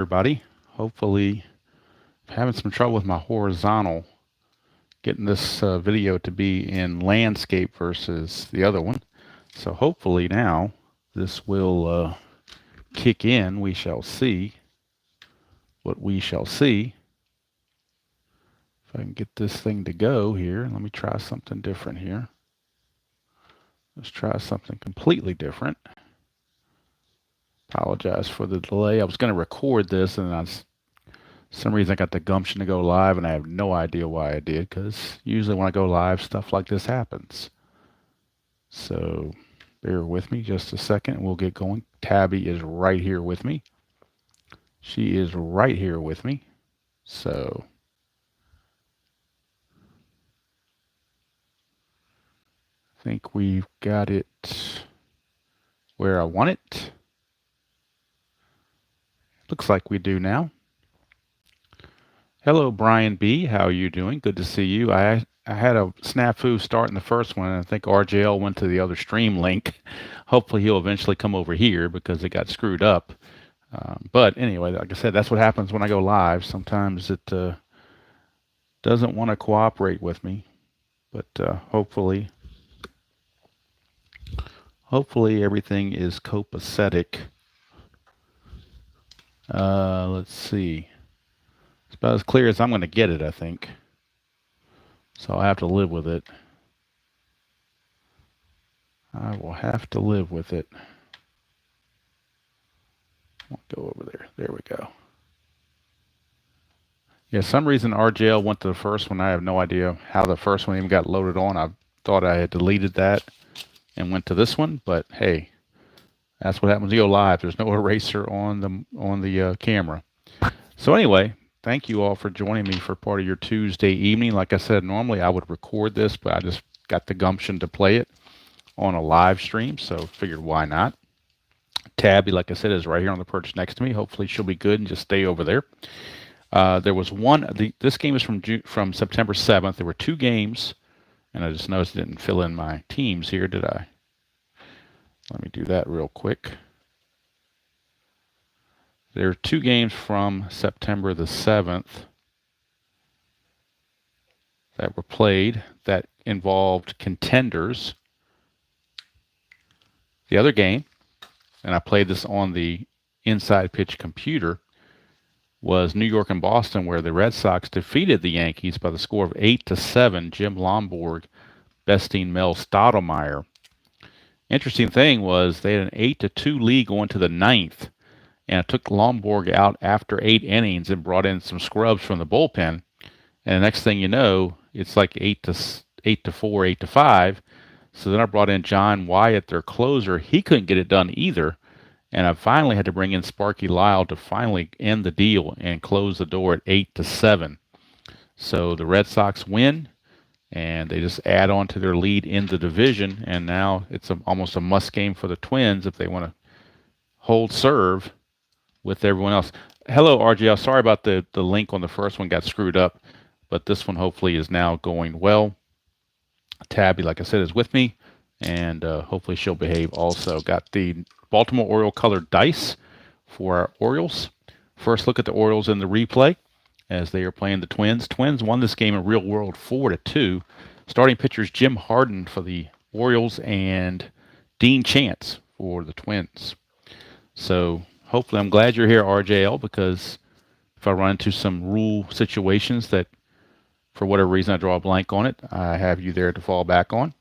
everybody. Hopefully, I'm having some trouble with my horizontal, getting this video to be in landscape versus the other one. So hopefully now this will kick in. We shall see what we shall see. If I can get this thing to go here, let me try something different here. Let's try something completely different. Apologize for the delay. I was going to record this and some reason I got the gumption to go live, and I have no idea why I did, because usually when I go live, stuff like this happens. So bear with me just a second, and we'll get going. Tabby is right here with me. She is right here with me. So I think we've got it where I want it. Looks like we do now. Hello, Brian B. How are you doing? Good to see you. I had a snafu starting the first one, and I think RJL went to the other stream link. Hopefully he'll eventually come over here because it got screwed up. But anyway, like I said, that's what happens when I go live. Sometimes it doesn't want to cooperate with me. But hopefully everything is copacetic. Let's see. It's about as clear as I'm going to get it, I think. So I'll have to live with it. I will have to live with it. I'll go over there. There we go. Yeah, some reason RJL went to the first one. I have no idea how the first one even got loaded on. I thought I had deleted that and went to this one, but hey, that's what happens when you go live. There's no eraser on the camera. So anyway, thank you all for joining me for part of your Tuesday evening. Like I said, normally I would record this, but I just got the gumption to play it on a live stream, so figured why not. Tabby, like I said, is right here on the perch next to me. Hopefully she'll be good and just stay over there. There was one. This game is from September 7th. There were two games, and I just noticed I didn't fill in my teams here, did I? Let me do that real quick. There are two games from September the 7th that were played that involved contenders. The other game, and I played this on the Inside Pitch computer, was New York and Boston, where the Red Sox defeated the Yankees by the score of 8-7. Jim Lomborg besting Mel Stottlemyre. Interesting thing was they had an 8-2 lead going to the ninth, and it took Lomborg out after 8 innings and brought in some scrubs from the bullpen. And the next thing you know, it's like 8-4, 8-5. So then I brought in John Wyatt, their closer. He couldn't get it done either. And I finally had to bring in Sparky Lyle to finally end the deal and close the door at 8-7. So the Red Sox win, and they just add on to their lead in the division. And now it's almost a must game for the Twins if they want to hold serve with everyone else. Hello, RGL. Sorry about the link on the first one got screwed up, but this one hopefully is now going well. Tabby, like I said, is with me, and hopefully she'll behave also. Got the Baltimore Oriole colored dice for our Orioles. First look at the Orioles in the replay as they are playing the Twins. Twins won this game in real world 4-2. Starting pitchers Jim Hardin for the Orioles and Dean Chance for the Twins. So hopefully, I'm glad you're here, RJL, because if I run into some rule situations that for whatever reason I draw a blank on it, I have you there to fall back on.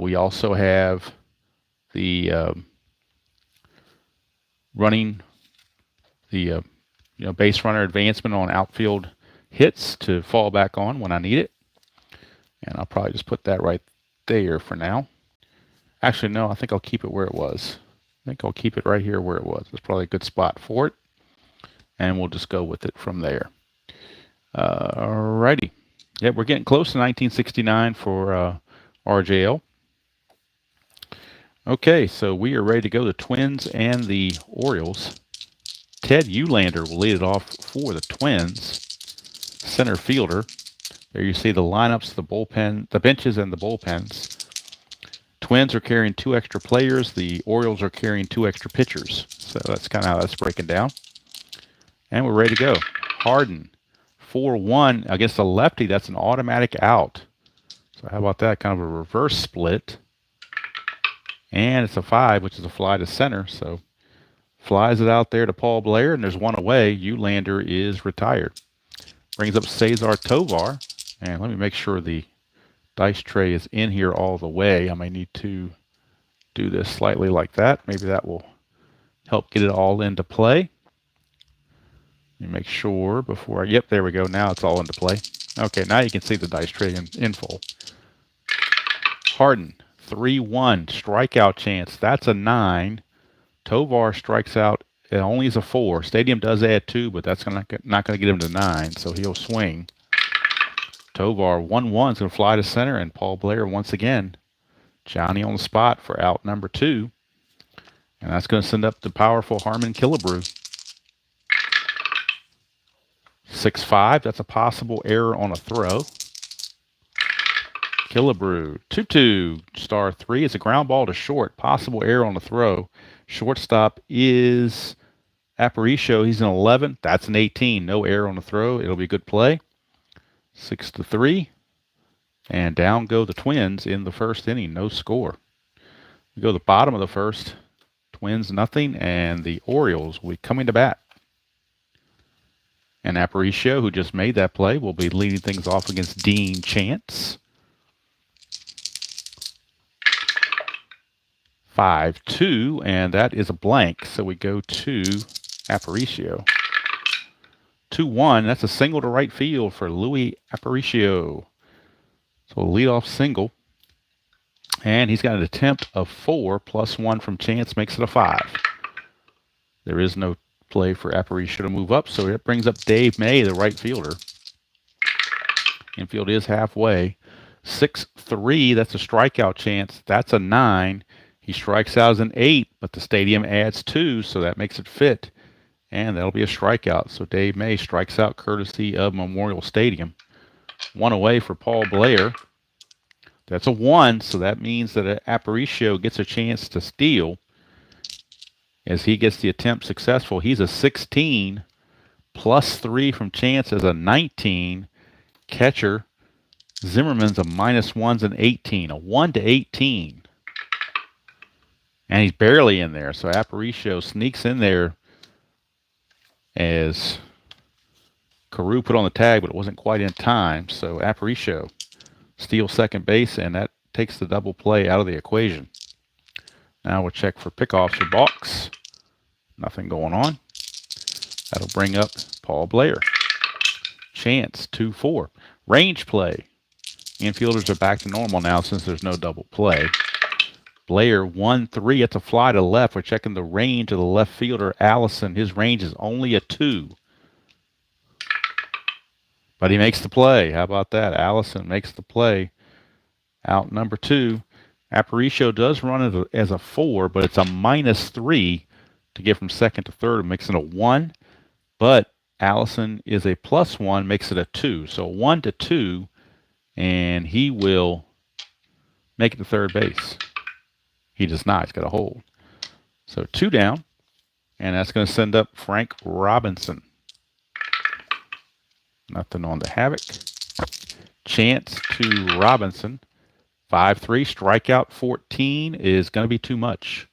We also have the running the base runner advancement on outfield hits to fall back on when I need it. And I'll probably just put that right there for now. Actually, no, I think I'll keep it where it was. I think I'll keep it right here where it was. It's probably a good spot for it. And we'll just go with it from there. Alrighty. Yeah, we're getting close to 1969 for RJL. Okay, so we are ready to go. The Twins and the Orioles. Ted Eulander will lead it off for the Twins. Center fielder. There you see the lineups, the bullpen, the benches, and the bullpens. Twins are carrying 2 extra players. The Orioles are carrying 2 extra pitchers. So that's kind of how that's breaking down. And we're ready to go. Hardin, 4-1 against a lefty. That's an automatic out. So how about that? Kind of a reverse split. And it's a 5, which is a fly to center. So flies it out there to Paul Blair, and there's one away. Eulander is retired. Brings up Cesar Tovar. And let me make sure the dice tray is in here all the way. I may need to do this slightly like that. Maybe that will help get it all into play. Let me make sure before I... Yep, there we go. Now it's all into play. Okay, now you can see the dice tray in full. Hardin, 3-1, strikeout chance. That's a 9. Tovar strikes out. It only is a 4. Stadium does add 2, but that's not going to get him to 9, so he'll swing. Tovar, 1-1, is going to fly to center, and Paul Blair once again. Johnny on the spot for out number 2. And that's going to send up the powerful Harmon Killebrew. 6-5, that's a possible error on a throw. Killebrew, 2-2, star 3. It's a ground ball to short. Possible error on the throw. Shortstop is Aparicio. He's an 11. That's an 18. No error on the throw. It'll be a good play. 6-3. And down go the Twins in the first inning. No score. We go to the bottom of the first. Twins nothing. And the Orioles will be coming to bat. And Aparicio, who just made that play, will be leading things off against Dean Chance. 5-2, and that is a blank. So we go to Aparicio. 2-1, that's a single to right field for Louis Aparicio. So a leadoff single. And he's got an attempt of 4 plus 1 from Chance makes it a 5. There is no play for Aparicio to move up, so it brings up Dave May, the right fielder. Infield is halfway. 6-3, that's a strikeout chance. That's a 9. He strikes out as an 8, but the stadium adds 2, so that makes it fit. And that'll be a strikeout. So Dave May strikes out courtesy of Memorial Stadium. 1 away for Paul Blair. That's a 1, so that means that Aparicio gets a chance to steal. As he gets the attempt successful, he's a 16. Plus 3 from Chance is a 19. Catcher Zimmerman's a -1's an 18. A 1-18. And he's barely in there. So Aparicio sneaks in there as Carew put on the tag, but it wasn't quite in time. So Aparicio steals second base, and that takes the double play out of the equation. Now we'll check for pickoffs or balks. Nothing going on. That'll bring up Paul Blair. Chance, 2-4. Range play. Infielders are back to normal now since there's no double play. Blair, 1-3. It's a fly to left. We're checking the range of the left fielder, Allison. His range is only a 2. But he makes the play. How about that? Allison makes the play. Out number 2. Aparicio does run it as a 4, but it's a -3 to get from second to third, mixing a 1. But Allison is a +1, makes it a 2. So 1-2, and he will make it to third base. He does not. He's got a hold. So 2 down, and that's going to send up Frank Robinson. Nothing on the Havoc. Chance to Robinson. 5-3, strikeout 14 is going to be too much.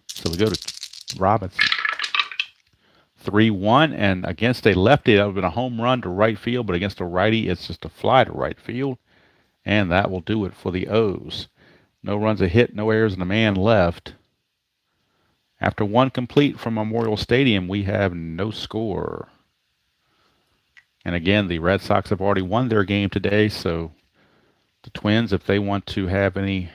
So we go to Robinson. 3-1, and against a lefty, that would have been a home run to right field, but against a righty, it's just a fly to right field. And that will do it for the O's. No runs a hit, no errors, and a man left. After 1 complete from Memorial Stadium, we have no score. And again, the Red Sox have already won their game today, so the Twins, if they want to have any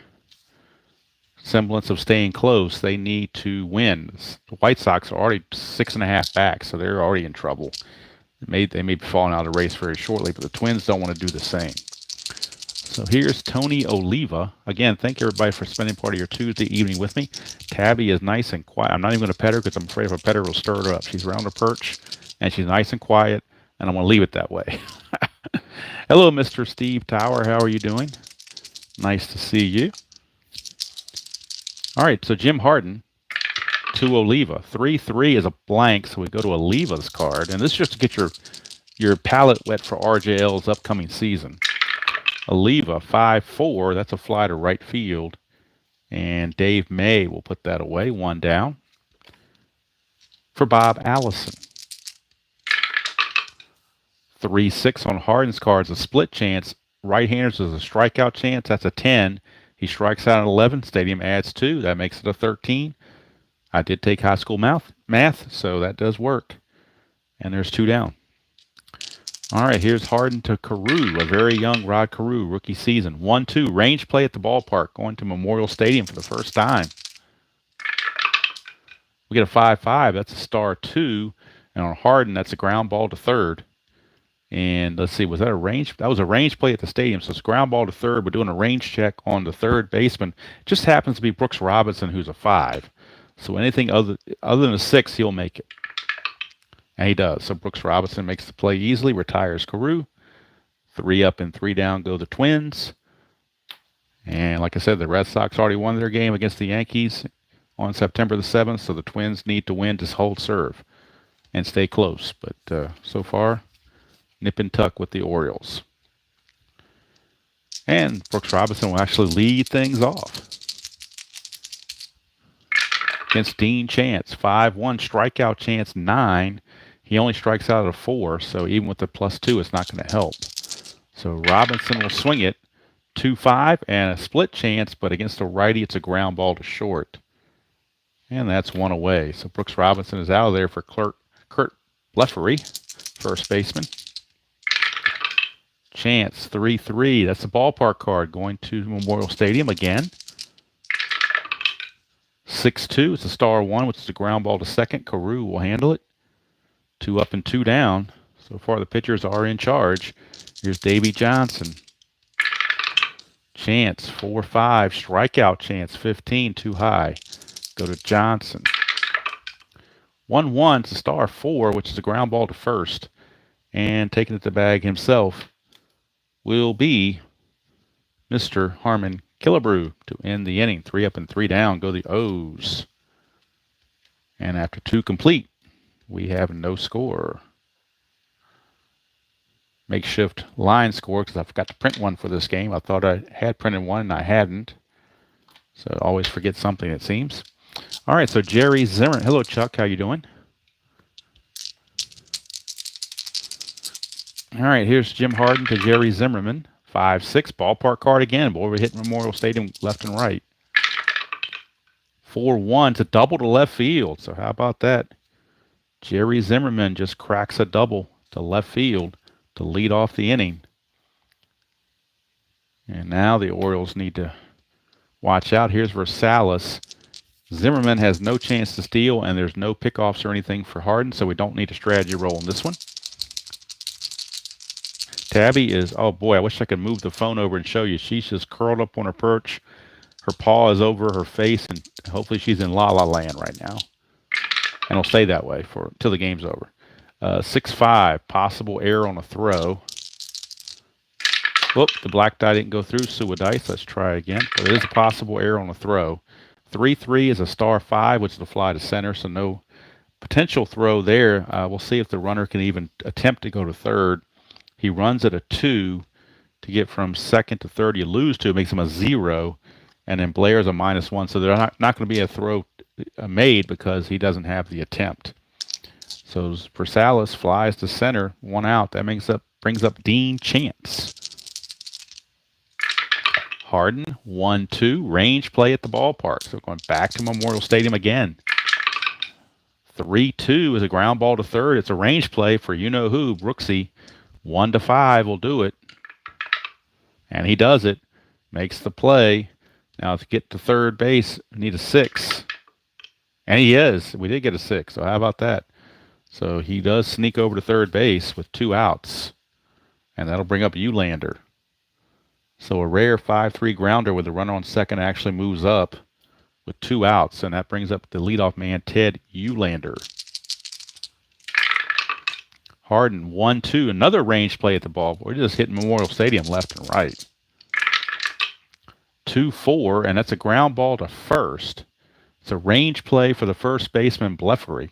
semblance of staying close, they need to win. The White Sox are already 6.5 back, so they're already in trouble. They may be falling out of the race very shortly, but the Twins don't want to do the same. So here's Tony Oliva. Again, thank everybody for spending part of your Tuesday evening with me. Tabby is nice and quiet. I'm not even going to pet her because I'm afraid if I pet her, it'll stir her up. She's around her perch, and she's nice and quiet, and I'm going to leave it that way. Hello, Mr. Steve Tower. How are you doing? Nice to see you. All right, so Jim Hardin to Oliva. 3-3 is a blank, so we go to Oliva's card. And this is just to get your palette wet for RJL's upcoming season. Oliva, 5-4. That's a fly to right field. And Dave May will put that away. One down. For Bob Allison. 3-6 on Hardin's cards. A split chance. Right-handers is a strikeout chance. That's a 10. He strikes out at 11. Stadium adds 2. That makes it a 13. I did take high school math, so that does work. And there's 2 down. All right, here's Hardin to Carew, a very young Rod Carew, rookie season. 1-2, range play at the ballpark, going to Memorial Stadium for the first time. We get a 5-5. That's a star 2. And on Hardin, that's a ground ball to third. And let's see, was that a range? That was a range play at the stadium. So it's ground ball to third. We're doing a range check on the third baseman. It just happens to be Brooks Robinson, who's a 5. So anything other than a 6, he'll make it. And he does. So Brooks Robinson makes the play easily, retires Carew. 3 up and 3 down go the Twins. And like I said, the Red Sox already won their game against the Yankees on September the 7th. So the Twins need to win to hold serve and stay close. But so far, nip and tuck with the Orioles. And Brooks Robinson will actually lead things off. Against Dean Chance, 5-1 strikeout chance, 9. He only strikes out at a 4, so even with the +2, it's not going to help. So Robinson will swing it, 2-5, and a split chance, but against a righty, it's a ground ball to short. And that's 1 away. So Brooks Robinson is out of there for Kurt Bleffery, first baseman. Chance, 3-3. That's the ballpark card going to Memorial Stadium again. 6-2. It's a star 1, which is a ground ball to second. Carew will handle it. 2 up and 2 down. So far, the pitchers are in charge. Here's Davey Johnson. Chance, 4-5. Strikeout chance, 15. Too high. Go to Johnson. 1-1. It's a star 4, which is a ground ball to first. And taking it to the bag himself will be Mr. Harmon Killebrew to end the inning. 3 up and 3 down go the O's. And after 2 complete, we have no score. Makeshift line score because I forgot to print one for this game. I thought I had printed one and I hadn't. So I always forget something, it seems. All right, so Jerry Zimmerman. Hello, Chuck. How you doing? All right, here's Jim Hardin to Jerry Zimmerman. 5-6, ballpark card again. Boy, we're hitting Memorial Stadium left and right. 4-1, it's a double to left field. So how about that? Jerry Zimmerman just cracks a double to left field to lead off the inning. And now the Orioles need to watch out. Here's Versalis. Zimmerman has no chance to steal, and there's no pickoffs or anything for Hardin, so we don't need a strategy roll in this one. Tabby is, oh boy, I wish I could move the phone over and show you. She's just curled up on her perch. Her paw is over her face, and hopefully she's in la-la land right now. And it'll stay that way till the game's over. 6-5, possible error on a throw. Whoop, the black die didn't go through. Suidice, let's try again. But it is a possible error on a throw. 3-3 is a star 5, which is a fly to center, so no potential throw there. We'll see if the runner can even attempt to go to third. He runs at a 2 to get from second to third. You lose 2, it makes him a 0. And then Blair's a -1. So there's not going to be a throw made because he doesn't have the attempt. So Versalis flies to center, 1 out. That brings up Dean Chance. Hardin, 1-2. Range play at the ballpark. So going back to Memorial Stadium again. 3-2 is a ground ball to third. It's a range play for you-know-who, Brooksy. 1-5 will do it. And he does it. Makes the play. Now to get to third base, we need a 6. And he is. We did get a 6. So how about that? So he does sneak over to third base with 2 outs. And that'll bring up Eulander. So a rare 5-3 grounder where the runner on second actually moves up with 2 outs. And that brings up the leadoff man, Ted Eulander. Hardin, 1-2. Another range play at the ball. We're just hitting Memorial Stadium left and right. 2-4, and that's a ground ball to first. It's a range play for the first baseman, Blefary.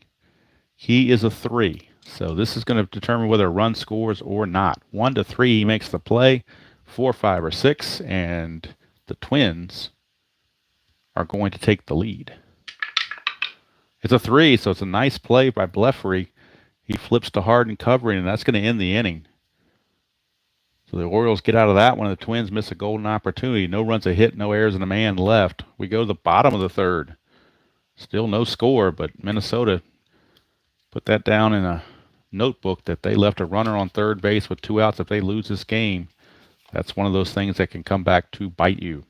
He is a 3. So this is going to determine whether a run scores or not. 1 to 3, he makes the play. 4, 5, or 6, and the Twins are going to take the lead. It's a 3, so it's a nice play by Blefary. He flips to Hardin covering, and that's going to end the inning. So the Orioles get out of that one, and the Twins miss a golden opportunity. No runs a hit, no errors, and a man left. We go to the bottom of the third. Still no score, but Minnesota put that down in a notebook that they left a runner on third base with 2 outs if they lose this game. That's one of those things that can come back to bite you.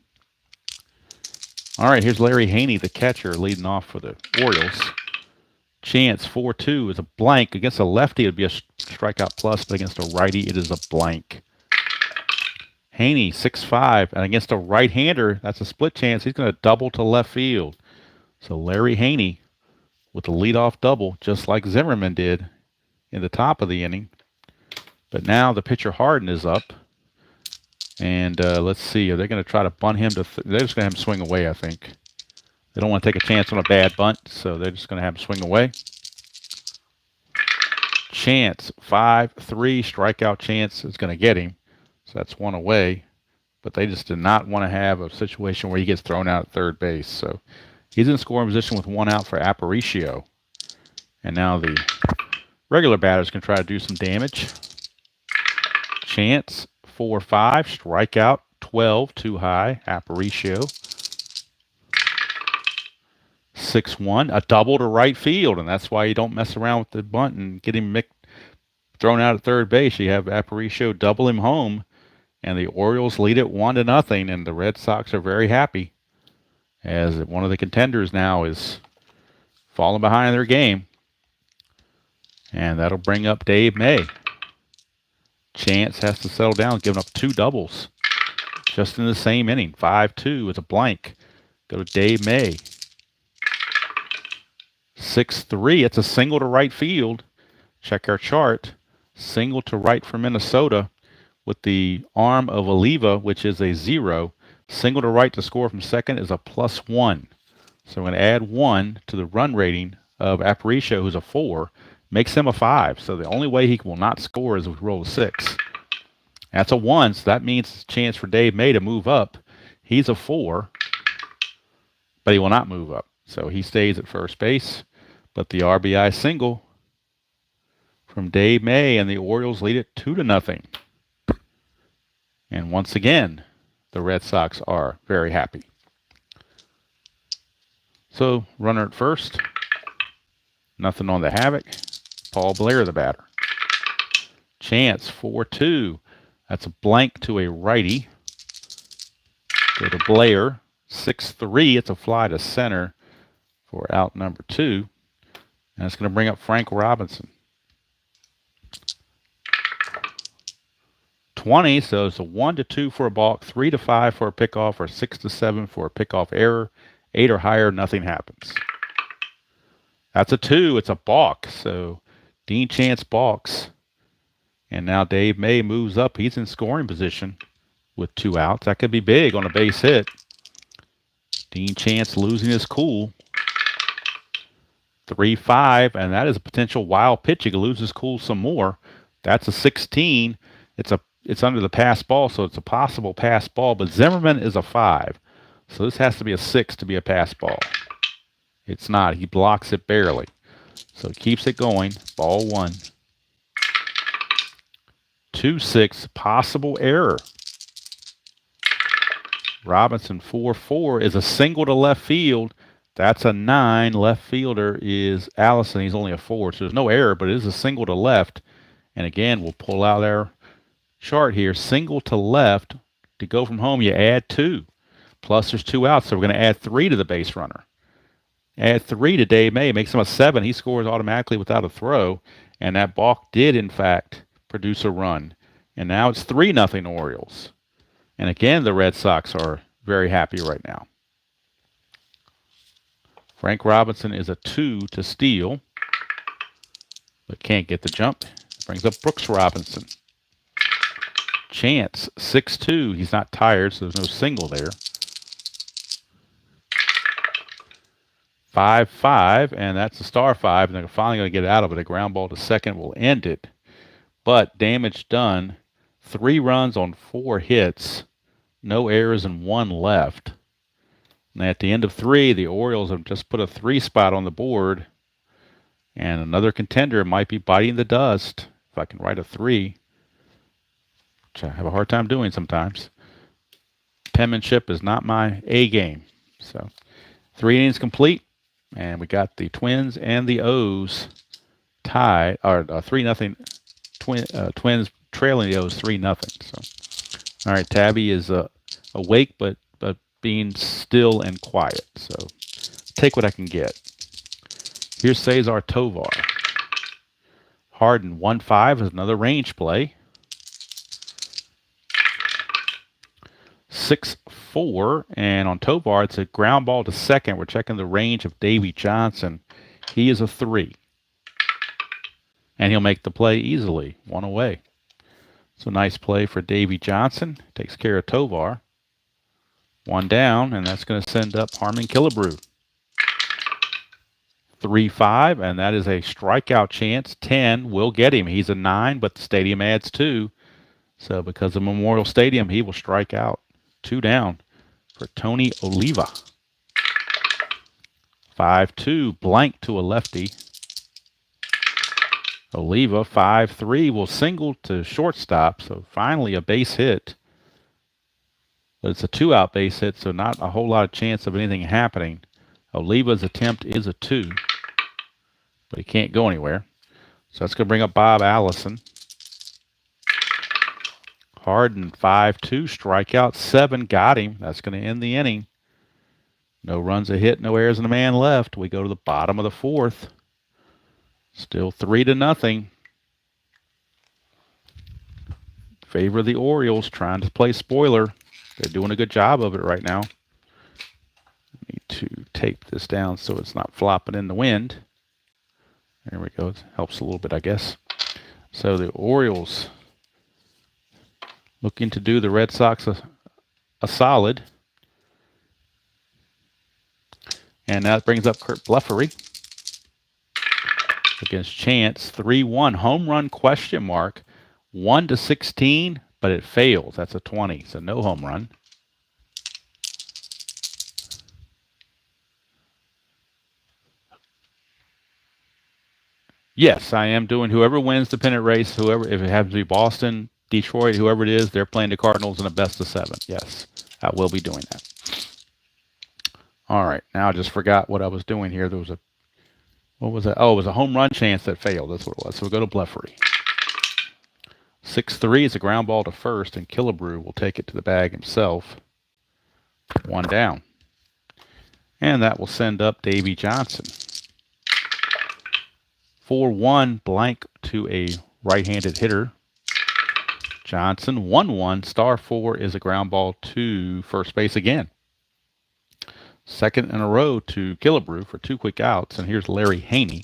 All right, here's Larry Haney, the catcher, leading off for the Orioles. Chance 4-2 is a blank. Against a lefty, it would be a strikeout plus, but against a righty, it is a blank. Haney 6-5, and against a right-hander, that's a split chance. He's going to double to left field. So Larry Haney with the leadoff double, just like Zimmerman did in the top of the inning. But now the pitcher Hardin is up. And let's see, are they going to try to bunt him to they're just going to have him swing away, I think. They don't want to take a chance on a bad bunt, so they're just going to have him swing away. Chance 5-3, strikeout chance is going to get him. So that's 1 away. But they just did not want to have a situation where he gets thrown out at third base. So he's in scoring position with 1 out for Aparicio. And now the regular batters can try to do some damage. Chance 4-5, strikeout 12, too high. Aparicio 6-1, a double to right field, and that's why you don't mess around with the bunt and get him thrown out at third base. You have Aparicio double him home, and the Orioles lead it 1-0, and the Red Sox are very happy as one of the contenders now is falling behind their game. And that'll bring up Dave May. Chance has to settle down, giving up 2 doubles just in the same inning. 5-2 with a blank. Go to Dave May. 6-3. It's a single to right field. Check our chart. Single to right for Minnesota with the arm of Oliva, which is a 0. Single to right to score from second is a +1. So we're going to add 1 to the run rating of Aparicio, who's a 4. Makes him a 5. So the only way he will not score is with roll a 6. That's a 1, so that means it's a chance for Dave May to move up. He's a 4, but he will not move up. So he stays at first base. But the RBI single from Dave May, and the Orioles lead it 2-0. And once again, the Red Sox are very happy. So runner at first. Nothing on the havoc. Paul Blair, the batter. Chance 4-2. That's a blank to a righty. Go to Blair. 6-3. It's a fly to center for out number 2. And it's going to bring up Frank Robinson. 20. So it's a 1-2 for a balk, 3-5 for a pickoff, or 6-7 for a pickoff error. 8 or higher, nothing happens. That's a 2. It's a balk. So Dean Chance balks. And now Dave May moves up. He's in scoring position with 2 outs. That could be big on a base hit. Dean Chance losing his cool. 3-5, and that is a potential wild pitch. He could lose his cool some more. That's a 16. It's under the pass ball, so it's a possible pass ball. But Zimmerman is a 5. So this has to be a 6 to be a pass ball. It's not. He blocks it barely. So it keeps it going. Ball 1. 2-6. Possible error. Robinson 4-4 is a single to left field. That's a 9. Left fielder is Allison. He's only a 4. So there's no error, but it is a single to left. And again, we'll pull out our chart here. Single to left. To go from home, you add 2. Plus there's 2 outs, so we're going to add 3 to the base runner. Add 3 to Dave May. Makes him a 7. He scores automatically without a throw. And that balk did, in fact, produce a run. And now it's 3-0 Orioles. And again, the Red Sox are very happy right now. Frank Robinson is a 2 to steal, but can't get the jump. Brings up Brooks Robinson. Chance 6-2. He's not tired, so there's no single there. 5-5, and that's a star 5, and they're finally going to get out of it. A ground ball to second will end it. But damage done. 3 runs on 4 hits. No errors and 1 left. And at the end of 3, the Orioles have just put a 3 spot on the board. And another contender might be biting the dust. If I can write a 3, which I have a hard time doing sometimes. Penmanship is not my A game. So 3 innings complete. And we got the Twins and the O's tied, or 3-0. Twins trailing the O's 3-0. So, all right, Tabby is awake, but being still and quiet. So, take what I can get. Here's Cesar Tovar. Hardin 1-5 is another range play. 6-4, and on Tovar, it's a ground ball to second. We're checking the range of Davey Johnson. He is a 3. And he'll make the play easily, 1 away. So nice play for Davey Johnson. Takes care of Tovar. 1 down, and that's going to send up Harmon Killebrew. 3-5, and that is a strikeout chance. 10 will get him. He's a 9, but the stadium adds 2. So because of Memorial Stadium, he will strike out. 2 down for Tony Oliva. 5-2, blank to a lefty. Oliva, 5-3, will single to shortstop, so finally a base hit. But it's a 2-out base hit, so not a whole lot of chance of anything happening. Oliva's attempt is a 2, but he can't go anywhere. So that's going to bring up Bob Allison. Hardin, 5-2, strikeout, 7, got him. That's going to end the inning. No runs a hit, no errors, and a man left. We go to the bottom of the 4th. Still 3-0. Favor of the Orioles, trying to play spoiler. They're doing a good job of it right now. Need to tape this down so it's not flopping in the wind. There we go. It helps a little bit, I guess. So the Orioles looking to do the Red Sox a solid. And that brings up Kurt Blefary against Chance. 3-1. Home run question mark. 1-16, but it fails. That's a 20, so no home run. Yes, I am doing whoever wins the pennant race, whoever, if it happens to be Boston, Detroit, whoever it is, they're playing the Cardinals in a best of 7. Yes, I will be doing that. All right, now I just forgot what I was doing here. There was what was that? Oh, it was a home run chance that failed. That's what it was. So we go to Blefary. 6-3 is a ground ball to first, and Killebrew will take it to the bag himself. 1 down. And that will send up Davey Johnson. 4-1, blank to a right-handed hitter. Johnson, 1-1, star 4 is a ground ball to first base again. Second in a row to Killebrew for 2 quick outs, and here's Larry Haney.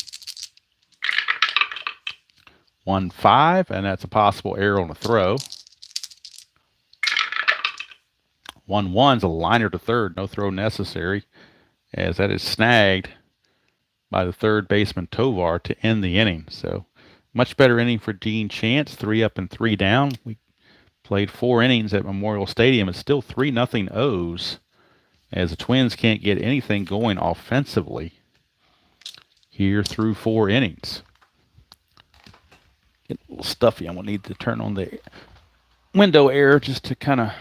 1-5, and that's a possible error on the throw. 1-1's a liner to third, no throw necessary, as that is snagged by the third baseman Tovar to end the inning. So much better inning for Gene Chance, 3 up and 3 down. We played 4 innings at Memorial Stadium. It's still 3-0 O's, as the Twins can't get anything going offensively here through 4 innings. Get a little stuffy. I'm going to need to turn on the window air just to kind of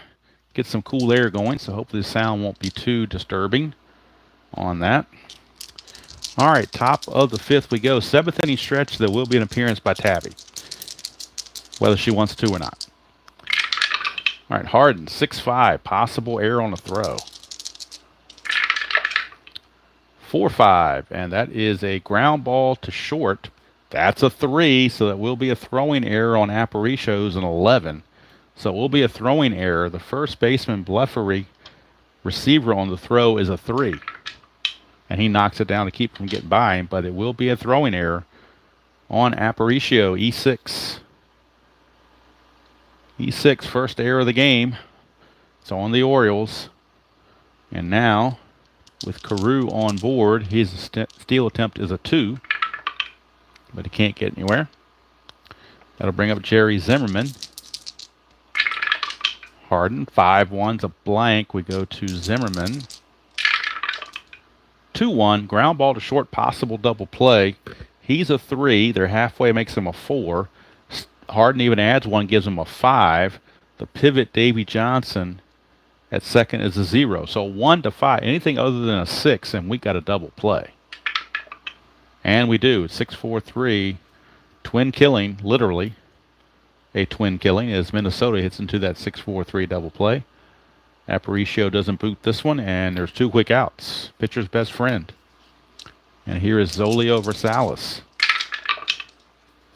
get some cool air going, so hopefully the sound won't be too disturbing on that. All right, top of the 5th we go. 7th inning stretch. There will be an appearance by Tabby, whether she wants to or not. All right, Hardin, 6-5. Possible error on the throw. 4-5, and that is a ground ball to short. That's a 3, so that will be a throwing error on Aparicio's an 11. So it will be a throwing error. The first baseman, Blefary, receiver on the throw is a 3. And he knocks it down to keep from getting by him, but it will be a throwing error on Aparicio, E6. E6, first error of the game. It's on the Orioles. And now with Carew on board. His steal attempt is a 2, but he can't get anywhere. That'll bring up Jerry Zimmerman. Hardin, 5-1's a blank. We go to Zimmerman. 2-1, ground ball to short, possible double play. He's a 3. They're halfway, makes him a 4. Hardin even adds 1, gives him a 5. The pivot, Davy Johnson, at second is a 0. So 1 to 5, anything other than a 6, and we got a double play. And we do. 6-4-3, twin killing, literally a twin killing, as Minnesota hits into that 6-4-3 double play. Aparicio doesn't boot this one, and there's 2 quick outs. Pitcher's best friend. And here is Zolio Versalis.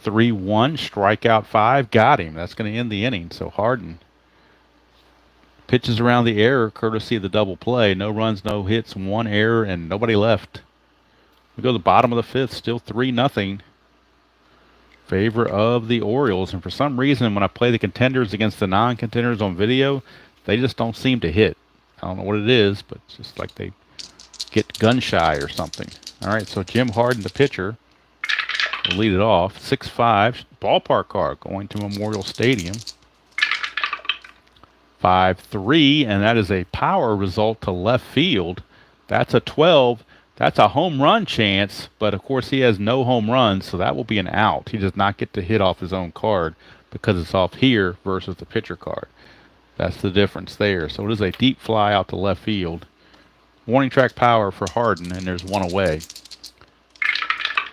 3-1, strikeout 5, got him. That's going to end the inning. So Hardin pitches around the error, courtesy of the double play. No runs, no hits, 1 error, and nobody left. We go to the bottom of the 5th, still 3-0. Favor of the Orioles. And for some reason, when I play the contenders against the non-contenders on video, they just don't seem to hit. I don't know what it is, but it's just like they get gun shy or something. All right, so Jim Hardin, the pitcher, will lead it off. 6-5, ballpark car going to Memorial Stadium. 5-3, and that is a power result to left field. That's a 12. That's a home run chance, but of course he has no home runs, so that will be an out. He does not get to hit off his own card because it's off here versus the pitcher card. That's the difference there. So it is a deep fly out to left field. Warning track power for Hardin, and there's 1 away.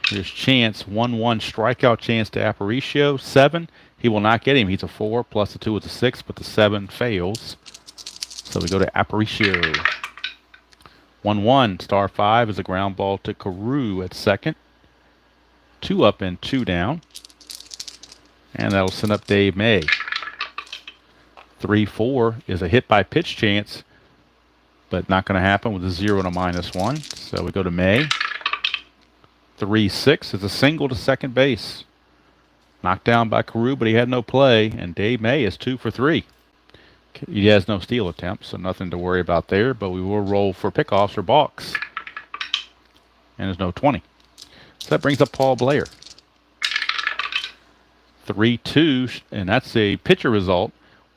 Here's Chance, 1-1 strikeout chance to Aparicio. 7, he will not get him. He's a 4, plus the 2 is a 6, but the 7 fails. So we go to Aparicio. 1-1, star 5 is a ground ball to Carew at second. 2 up and 2 down. And that'll send up Dave May. 3-4 is a hit by pitch chance, but not going to happen with a 0 and a -1. So we go to May. 3-6 is a single to second base. Knocked down by Carew, but he had no play, and Dave May is 2 for 3. He has no steal attempts, so nothing to worry about there, but we will roll for pickoffs or balks. And there's no 20. So that brings up Paul Blair. 3-2, and that's a pitcher result.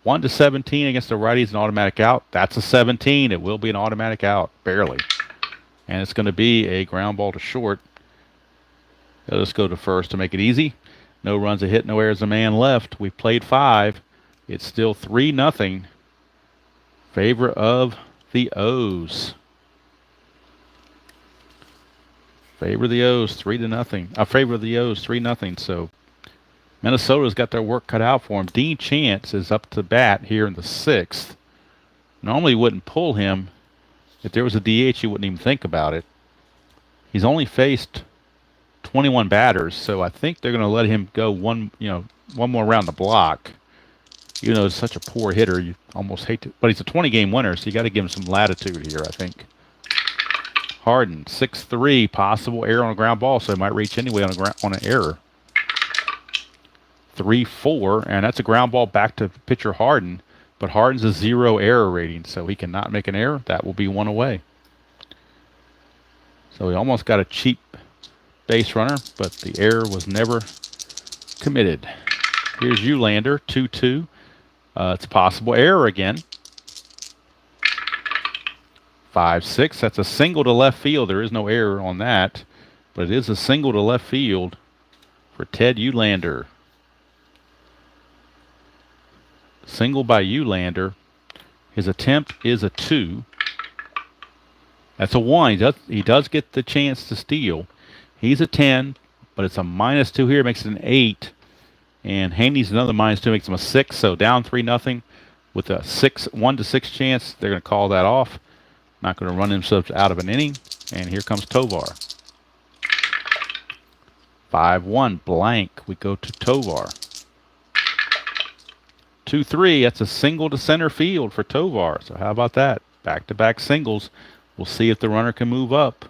1-17 against the righties, an automatic out. That's a 17. It will be an automatic out, barely. And it's going to be a ground ball to short. Let us go to first to make it easy. No runs, a hit, no errors, a man left. We played 5. It's still 3-0. Favor of the O's. Favor of the O's, 3-0. Favor of the O's, 3-0. So Minnesota's got their work cut out for him. Dean Chance is up to bat here in the 6th. Normally wouldn't pull him. If there was a DH, you wouldn't even think about it. He's only faced 21 batters, so I think they're going to let him go one more round the block. Even though he's such a poor hitter, you almost hate to. But he's a 20-game winner, so you got to give him some latitude here, I think. Hardin, 6-3, possible error on a ground ball, so he might reach anyway on an error. 3-4, and that's a ground ball back to pitcher Hardin, but Hardin's a 0 error rating, so he cannot make an error. That will be 1 away. So he almost got a cheap base runner, but the error was never committed. Here's Eulander, 2-2. It's a possible error again. 5-6, that's a single to left field. There is no error on that, but it is a single to left field for Ted Eulander. Single by Eulander. His attempt is a 2. That's a 1. He does get the chance to steal. He's a 10, but it's a -2 here. It makes it an 8. And Haney's another -2, makes him a 6. So down 3-0 with a 1-6 chance. They're going to call that off. Not going to run themselves out of an inning. And here comes Tovar. 5-1 blank. We go to Tovar. 2-3. That's a single to center field for Tovar. So how about that? Back-to-back singles. We'll see if the runner can move up.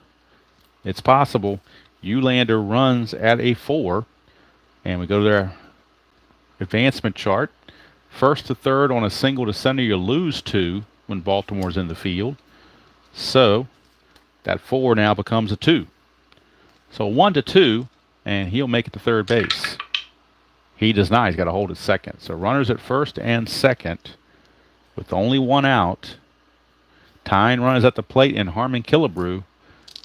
It's possible. Eulander runs at a 4. And we go to their advancement chart. First to third on a single to center, you lose 2 when Baltimore's in the field. So That 4 now becomes a 2. So 1-2, and he'll make it to third base. He does not. He's got to hold at second. So runners at first and second with only 1 out. Tying runners at the plate in Harmon Killebrew.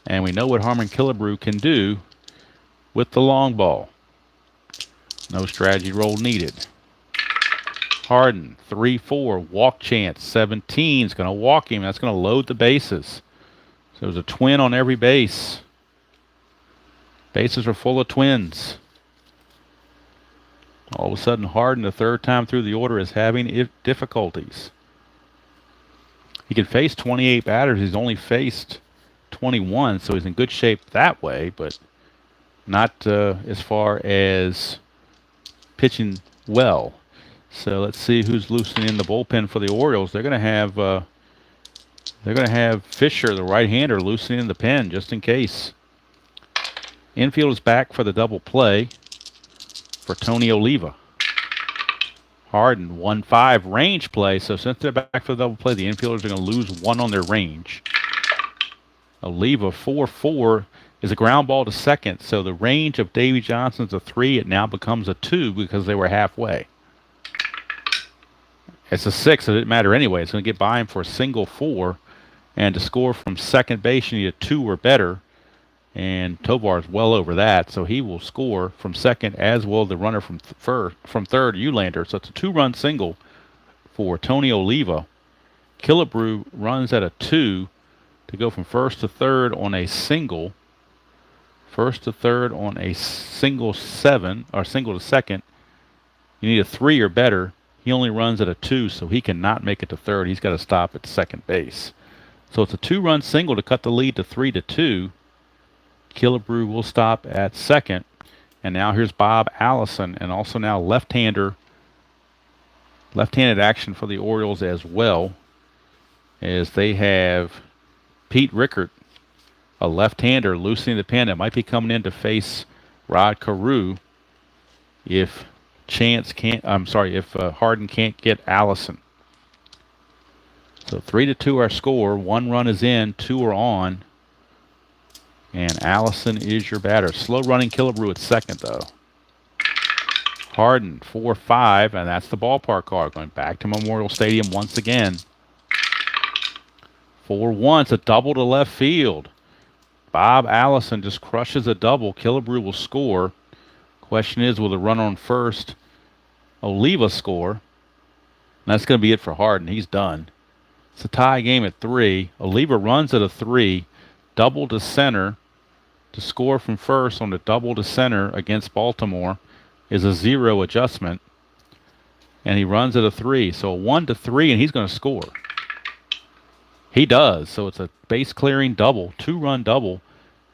And we know what Harmon Killebrew can do with the long ball. No strategy roll needed. Hardin, 3-4, walk chance. 17 is going to walk him. That's going to load the bases. So there's a twin on every base. Bases are full of twins. All of a sudden, Hardin, the third time through the order, is having difficulties. He can face 28 batters. He's only faced 21, so he's in good shape that way, but not as far as pitching well. So let's see who's loosening in the bullpen for the Orioles. They're going to have Fisher, the right-hander, loosening in the pen just in case. Infield is back for the double play for Tony Oliva. Hardin, 1-5 range play. So since they're back for the double play, the infielders are going to lose 1 on their range. Oliva, 4-4 is a ground ball to second. So the range of Davey Johnson's a 3. It now becomes a 2 because they were halfway. It's a 6. It didn't matter anyway. It's going to get by him for a single 4. And to score from second base, you need a 2 or better. And Tovar is well over that, so he will score from second, as will the runner from third, Eulander. So it's a 2-run single for Tony Oliva. Killebrew runs at a 2 to go from first to third on a single. First to third on a single 7, or single to second. You need a 3 or better. He only runs at a 2, so he cannot make it to third. He's got to stop at second base. So it's a 2-run single to cut the lead to 3-2. Killebrew will stop at second. And now here's Bob Allison, and also now left-handed action for the Orioles as well, as they have Pete Rickert, a left-hander, loosening the pen. That might be coming in to face Rod Carew if Hardin can't get Allison. So 3-2 our score. 1 run is in, 2 are on. And Allison is your batter. Slow running Killebrew at second, though. Hardin, 4-5, and that's the ballpark card. Going back to Memorial Stadium once again. 4-1, it's a double to left field. Bob Allison just crushes a double. Killebrew will score. Question is, will the runner on first, Oliva, score? And that's going to be it for Hardin. He's done. It's a tie game at 3. Oliva runs at a 3. Double to center. To score from first on the double to center against Baltimore is a 0 adjustment. And he runs at a 3. So a 1-3, and he's going to score. He does. So it's a base clearing double, 2-run double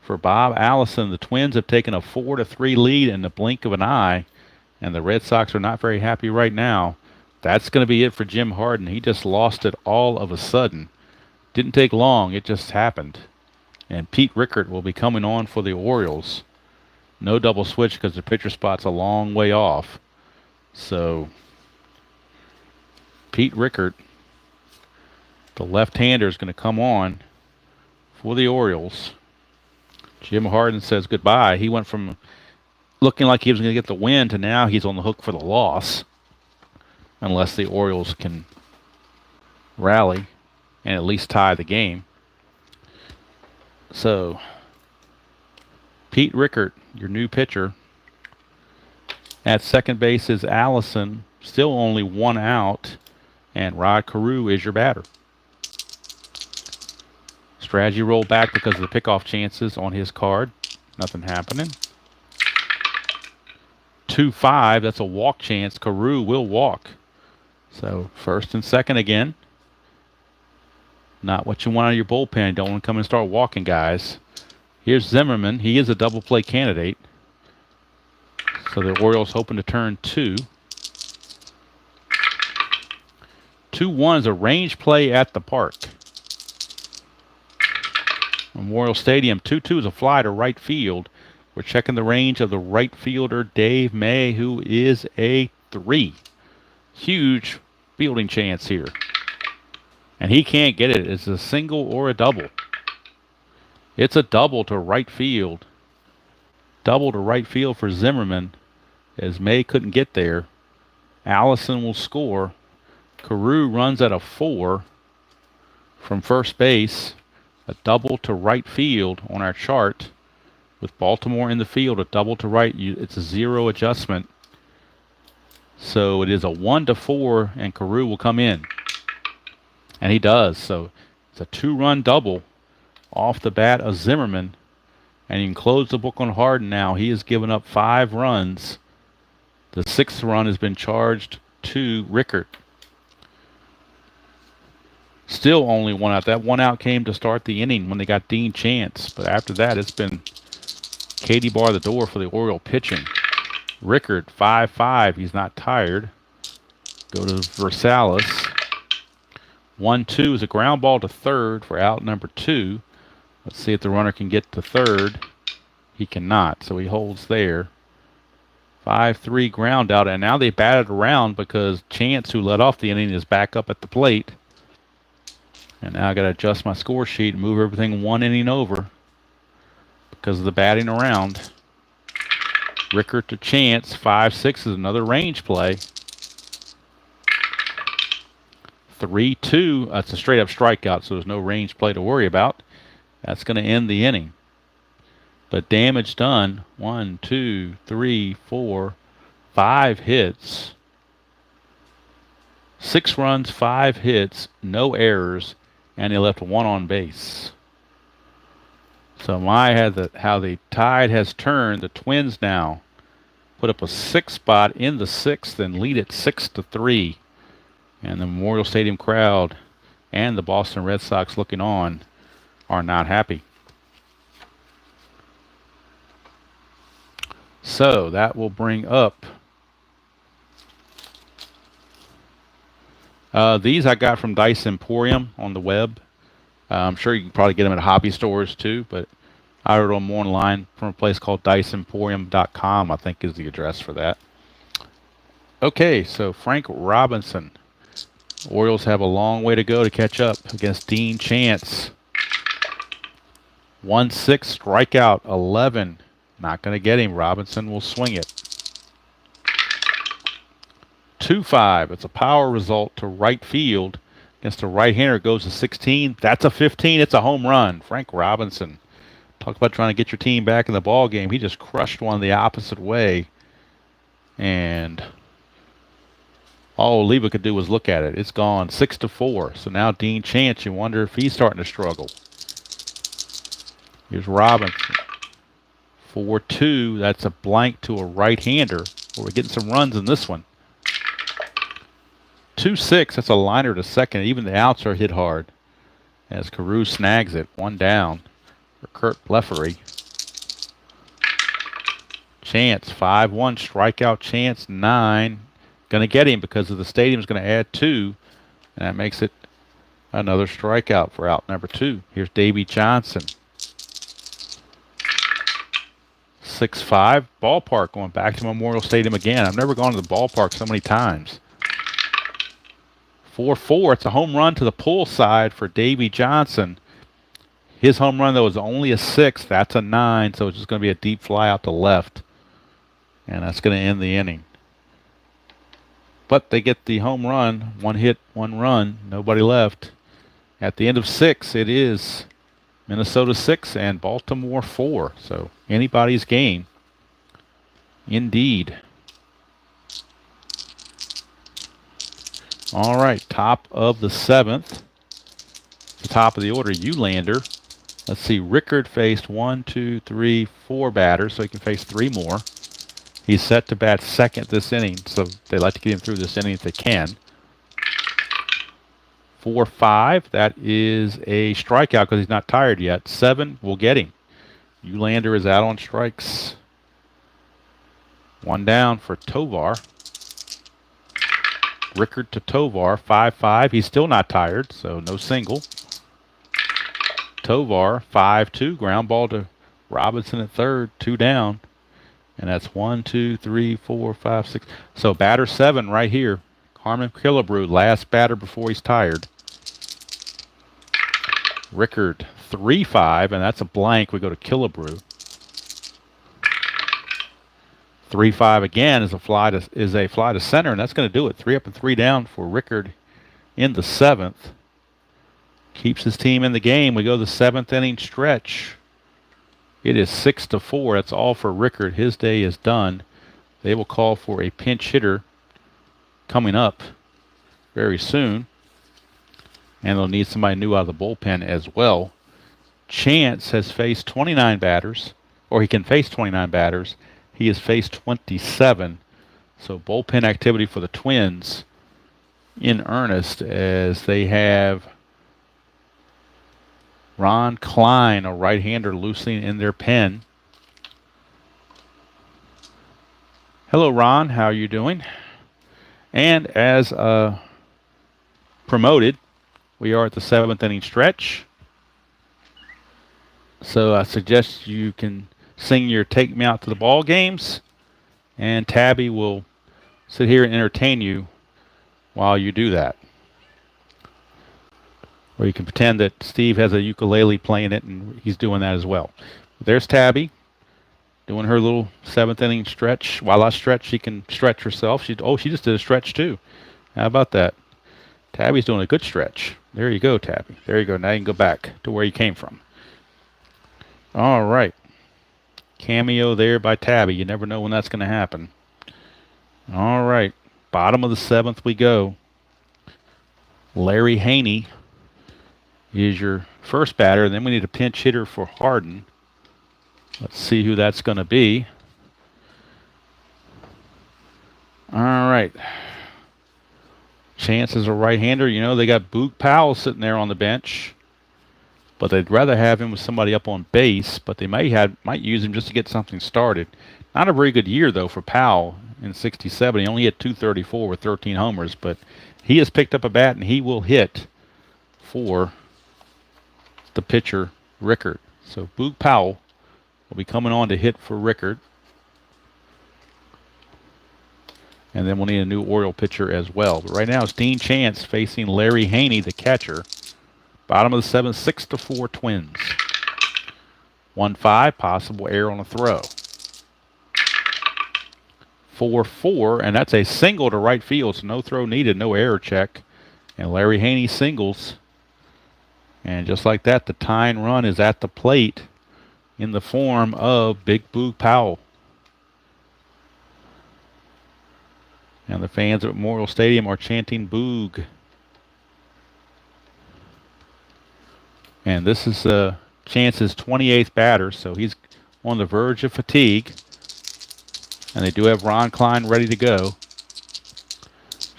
for Bob Allison. The Twins have taken a 4-3 lead in the blink of an eye, and the Red Sox are not very happy right now. That's going to be it for Jim Hardin. He just lost it all of a sudden. Didn't take long. It just happened. And Pete Rickert will be coming on for the Orioles. No double switch because the pitcher spot's a long way off. So Pete Rickert, the left-hander, is going to come on for the Orioles. Jim Hardin says goodbye. He went from looking like he was going to get the win to now he's on the hook for the loss. Unless the Orioles can rally and at least tie the game. So, Pete Rickert, your new pitcher. At second base is Allison, still only 1 out, and Rod Carew is your batter. Strategy roll back because of the pickoff chances on his card. Nothing happening. 2-5, that's a walk chance. Carew will walk. So, first and second again. Not what you want out of your bullpen. Don't want to come and start walking, guys. Here's Zimmerman. He is a double play candidate. So the Orioles hoping to turn 2. 2-1 is a range play at the park. Memorial Stadium. 2-2 is a fly to right field. We're checking the range of the right fielder, Dave May, who is a 3. Huge fielding chance here. And he can't get it. It's a single or a double. It's a double to right field. Double to right field for Zimmerman as May couldn't get there. Allison will score. Carew runs at a 4 from first base. A double to right field on our chart. With Baltimore in the field, a double to right, it's a 0 adjustment. So it is a 1 to 4, and Carew will come in. And he does. So it's a 2-run double off the bat of Zimmerman. And you can close the book on Hardin now. He has given up 5 runs. The 6th run has been charged to Rickert. Still only 1 out. That 1 out came to start the inning when they got Dean Chance. But after that, it's been Katie bar the door for the Oriole pitching. Rickert, 5-5. He's not tired. Go to Versailles. 1-2 is a ground ball to third for out number 2. Let's see if the runner can get to third. He cannot, so he holds there. 5-3 ground out, and now they batted around because Chance, who led off the inning, is back up at the plate. And now I got to adjust my score sheet and move everything 1 inning over because of the batting around. Rickert to Chance, 5-6 is another range play. 3-2, that's a straight up strikeout, so there's no range play to worry about. That's going to end the inning. But damage done. 1, 2, 3, 4, 5 hits. 6 runs, 5 hits, no errors, and he left 1 on base. So how the tide has turned. The Twins now put up a 6 spot in the 6th and lead it 6-3. And the Memorial Stadium crowd and the Boston Red Sox looking on are not happy. So that will bring up these I got from Dice Emporium on the web. I'm sure you can probably get them at hobby stores too, but I ordered them online from a place called diceemporium.com, I think is the address for that. Okay, so Frank Robinson. Orioles have a long way to go to catch up against Dean Chance. 1-6, strikeout, 11. Not going to get him. Robinson will swing it. 2-5. It's a power result to right field against a right-hander. Goes to 16. That's a 15. It's a home run. Frank Robinson. Talk about trying to get your team back in the ball game. He just crushed one the opposite way. And all Oliva could do was look at it. It's gone 6-4. So now Dean Chance, you wonder if he's starting to struggle. Here's Robinson. 4-2. That's a blank to a right-hander. We're getting some runs in this one. 2-6. That's a liner to second. Even the outs are hit hard as Carew snags it. 1 down for Kurt Blefary. Chance, 5-1. Strikeout Chance, 9. Going to get him because of the stadium's going to add 2. And that makes it another strikeout for out number 2. Here's Davey Johnson. 6-5. Ballpark going back to Memorial Stadium again. I've never gone to the ballpark so many times. 4-4. It's a home run to the pull side for Davey Johnson. His home run, though, is only a 6. That's a 9, so it's just going to be a deep fly out to left. And that's going to end the inning. But they get the home run. 1 hit, 1 run. Nobody left. At the end of 6, it is Minnesota 6 and Baltimore 4. So anybody's game. Indeed. All right, top of the 7th. The top of the order, Eulander. Let's see, Rickert faced 1, 2, 3, 4 batters, so he can face 3 more. He's set to bat second this inning, so they like to get him through this inning if they can. 4-5, that is a strikeout because he's not tired yet. 7 will get him. Eulander is out on strikes. 1 down for Tovar. Rickert to Tovar, 5-5. He's still not tired, so no single. Tovar, 5-2. Ground ball to Robinson at third, 2 down. And that's 1, 2, 3, 4, 5, 6. So batter 7 right here. Harmon Killebrew, last batter before he's tired. Rickard 3-5, and that's a blank. We go to Killebrew. 3-5 again is a fly to center, and that's going to do it. 3 up and 3 down for Rickard in the 7th. Keeps his team in the game. We go to the 7th inning stretch. It is 6-4. That's all for Rickard. His day is done. They will call for a pinch hitter coming up very soon. And they'll need somebody new out of the bullpen as well. Chance has faced 29 batters, or he can face 29 batters. He has faced 27. So bullpen activity for the Twins in earnest, as they have Ron Klein, a right-hander, loosely in their pen. Hello, Ron. How are you doing? And as promoted, we are at the 7th inning stretch. So I suggest you can sing your Take Me Out to the Ball games, and Tabby will sit here and entertain you while you do that. Or you can pretend that Steve has a ukulele playing it and he's doing that as well. There's Tabby doing her little 7th inning stretch. While I stretch, she can stretch herself. She just did a stretch too. How about that? Tabby's doing a good stretch. There you go, Tabby. There you go. Now you can go back to where you came from. All right. Cameo there by Tabby. You never know when that's going to happen. All right. Bottom of the 7th we go. Larry Haney is your first batter. Then we need a pinch hitter for Hardin. Let's see who that's going to be. All right. Chance is a right-hander. You know, they got Boog Powell sitting there on the bench, but they'd rather have him with somebody up on base, but they might use him just to get something started. Not a very good year, though, for Powell in 67. He only hit .234 with 13 homers, but he has picked up a bat, and he will hit for the pitcher, Rickard. So Boog Powell will be coming on to hit for Rickard. And then we'll need a new Oriole pitcher as well. But right now it's Dean Chance facing Larry Haney, the catcher. Bottom of the 7th, 6-4 Twins. 1-5, possible error on a throw. 4-4, and that's a single to right field, so no throw needed, no error check. And Larry Haney singles. And just like that, the tying run is at the plate in the form of Big Boog Powell. And the fans at Memorial Stadium are chanting Boog. And this is Chance's 28th batter, so he's on the verge of fatigue. And they do have Ron Klein ready to go.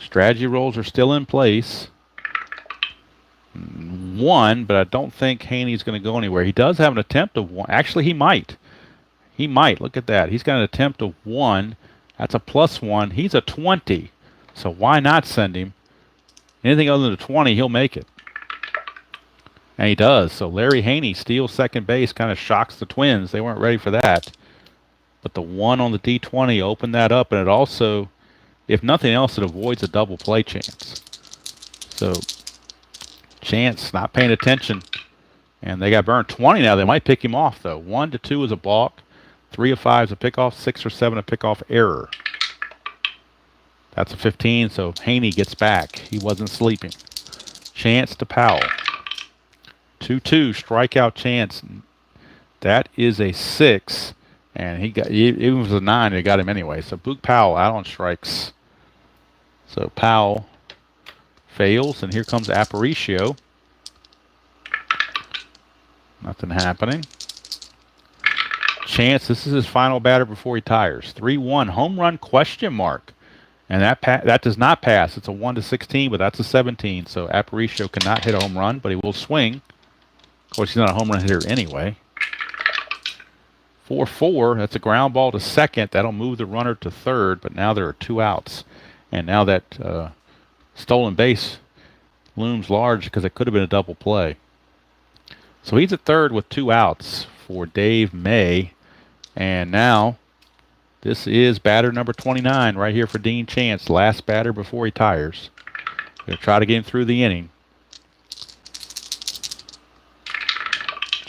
Strategy rolls are still in place. 1, but I don't think Haney's going to go anywhere. He does have an attempt of 1. Actually, he might. He might. Look at that. He's got an attempt of 1. That's a +1. He's a 20. So why not send him? Anything other than a 20, he'll make it. And he does. So Larry Haney steals second base, kind of shocks the Twins. They weren't ready for that. But the 1 on the D20 opened that up, and it also, if nothing else, it avoids a double play chance. So Chance not paying attention, and they got burned. 20 now. They might pick him off, though. 1-2 is a balk. 3 of 5 is a pickoff. 6 or 7 a pickoff error. That's a 15, so Haney gets back. He wasn't sleeping. Chance to Powell. 2-2 strikeout Chance. That is a 6, and he got, even if it was a 9, they got him anyway. So Boog Powell out on strikes. So Powell fails, and here comes Aparicio. Nothing happening. Chance, this is his final batter before he tires. 3-1, home run question mark. And that does not pass. It's a 1-16, but that's a 17. So Aparicio cannot hit a home run, but he will swing. Of course, he's not a home run hitter anyway. 4-4, that's a ground ball to second. That'll move the runner to third, but now there are 2 outs. And now that stolen base looms large because it could have been a double play. So he's at third with 2 outs for Dave May. And now this is batter number 29 right here for Dean Chance. Last batter before he tires. Going to try to get him through the inning.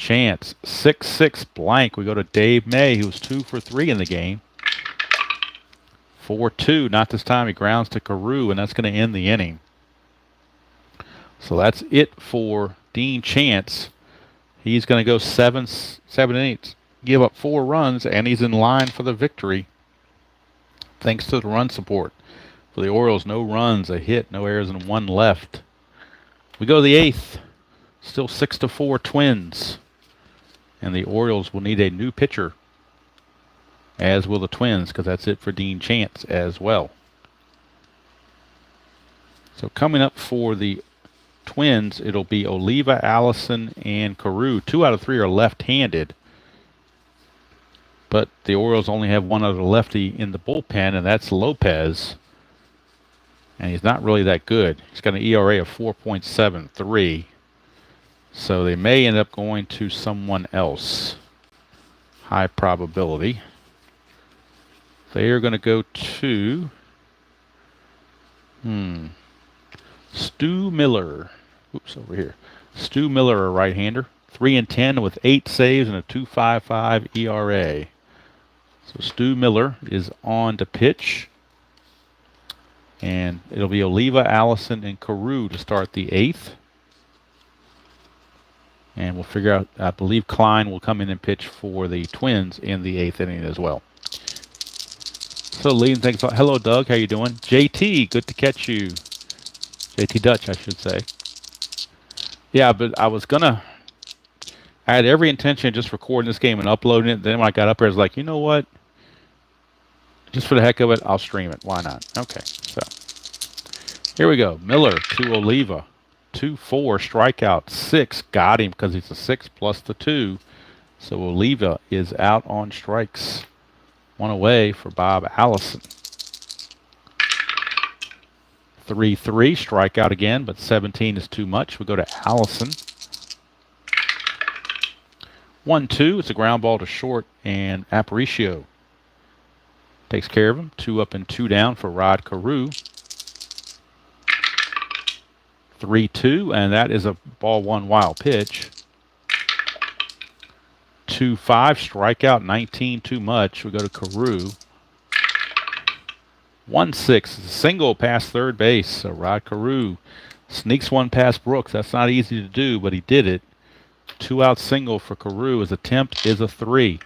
Chance. 6-6 blank. We go to Dave May, who was 2 for 3 in the game. 4-2. Not this time. He grounds to Carew, and that's going to end the inning. So that's it for Dean Chance. He's going to go 7 innings, give up 4 runs, and he's in line for the victory. Thanks to the run support. For the Orioles, no runs, a hit, no errors, and 1 left. We go to the 8th. Still 6-4 Twins. And the Orioles will need a new pitcher, as will the Twins, because that's it for Dean Chance as well. So coming up for the Twins, it'll be Oliva, Allison, and Carew. 2 out of 3 are left-handed. But the Orioles only have one other lefty in the bullpen, and that's Lopez. And he's not really that good. He's got an ERA of 4.73. So they may end up going to someone else. High probability. They are going to go to Stu Miller. Oops, over here. Stu Miller, a right-hander. 3-10 with 8 saves and a 2.55 ERA. So Stu Miller is on to pitch. And it'll be Oliva, Allison, and Carew to start the 8th. And we'll figure out, I believe Klein will come in and pitch for the Twins in the 8th inning as well. So leading things off, hello Doug, how you doing? JT, good to catch you. JT Dutch, I should say. Yeah, but I had every intention of just recording this game and uploading it. Then when I got up here, I was like, you know what? Just for the heck of it, I'll stream it. Why not? Okay, so here we go. Miller to Oliva. 2-4, strikeout. 6, got him because he's a 6 plus the 2. So Oliva is out on strikes. 1 away for Bob Allison. 3-3, strikeout again, but 17 is too much. We go to Allison. 1-2, it's a ground ball to short, and Aparicio takes care of him. 2 up and 2 down for Rod Carew. 3-2, and that is a ball 1 wild pitch. 2-5, strikeout, 19 too much. We go to Carew. 1-6, single past third base. So Rod Carew sneaks one past Brooks. That's not easy to do, but he did it. 2-out single for Carew. His attempt is a 3.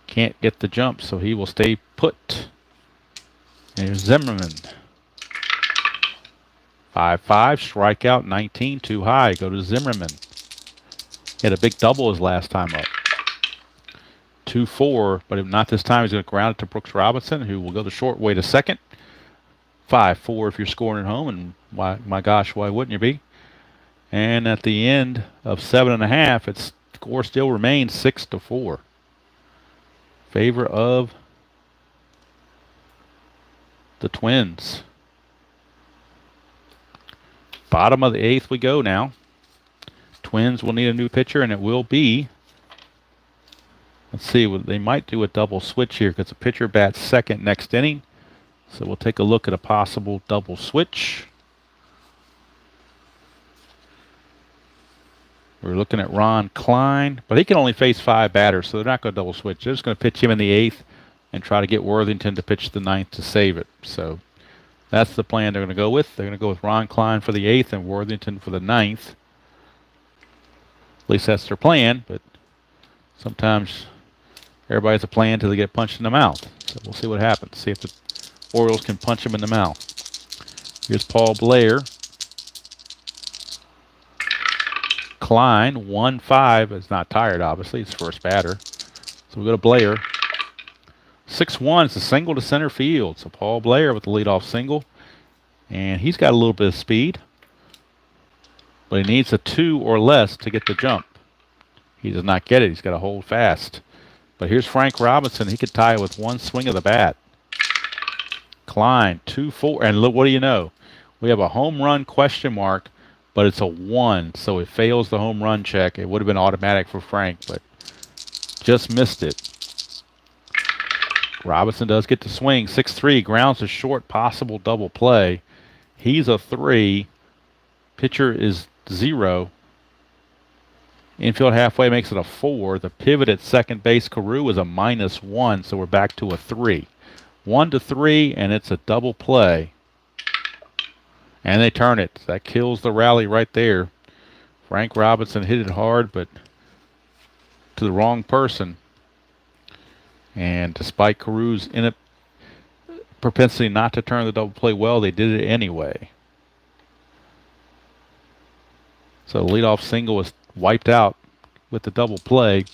Can't get the jump, so he will stay put. And here's Zimmerman. 5-5, strikeout, 19 too high. Go to Zimmerman. He had a big double his last time up. 2-4, but if not this time, he's going to ground it to Brooks Robinson, who will go the short way to second. 5-4 if you're scoring at home, and my gosh, why wouldn't you be? And at the end of 7.5, its score still remains 6-4. Favor of the Twins. Bottom of the 8th we go now. Twins will need a new pitcher, and it will be, let's see, they might do a double switch here because the pitcher bats second next inning. So we'll take a look at a possible double switch. We're looking at Ron Klein, but he can only face 5 batters, so they're not going to double switch. They're just going to pitch him in the 8th and try to get Worthington to pitch the 9th to save it. So that's the plan they're going to go with. They're going to go with Ron Klein for the 8th and Worthington for the 9th. At least that's their plan, but sometimes everybody has a plan until they get punched in the mouth. So we'll see what happens. See if the Orioles can punch him in the mouth. Here's Paul Blair. Klein, 1-5, is not tired, obviously. It's first batter. So we go to Blair. 6-1, it's a single to center field. So Paul Blair with the leadoff single. And he's got a little bit of speed. But he needs a 2 or less to get the jump. He does not get it. He's got to hold fast. But here's Frank Robinson. He could tie it with one swing of the bat. Klein, 2-4. And look, what do you know? We have a home run question mark, but it's a 1. So it fails the home run check. It would have been automatic for Frank, but just missed it. Robinson does get to swing. 6-3, grounds to short, possible double play. He's a 3. Pitcher is 0. Infield halfway makes it a 4. The pivot at second base, Carew, is a -1, so we're back to a 3. 1-3, and it's a double play. And they turn it. That kills the rally right there. Frank Robinson hit it hard, but to the wrong person. And despite Carew's propensity not to turn the double play well, they did it anyway. So the leadoff single was wiped out with the double play.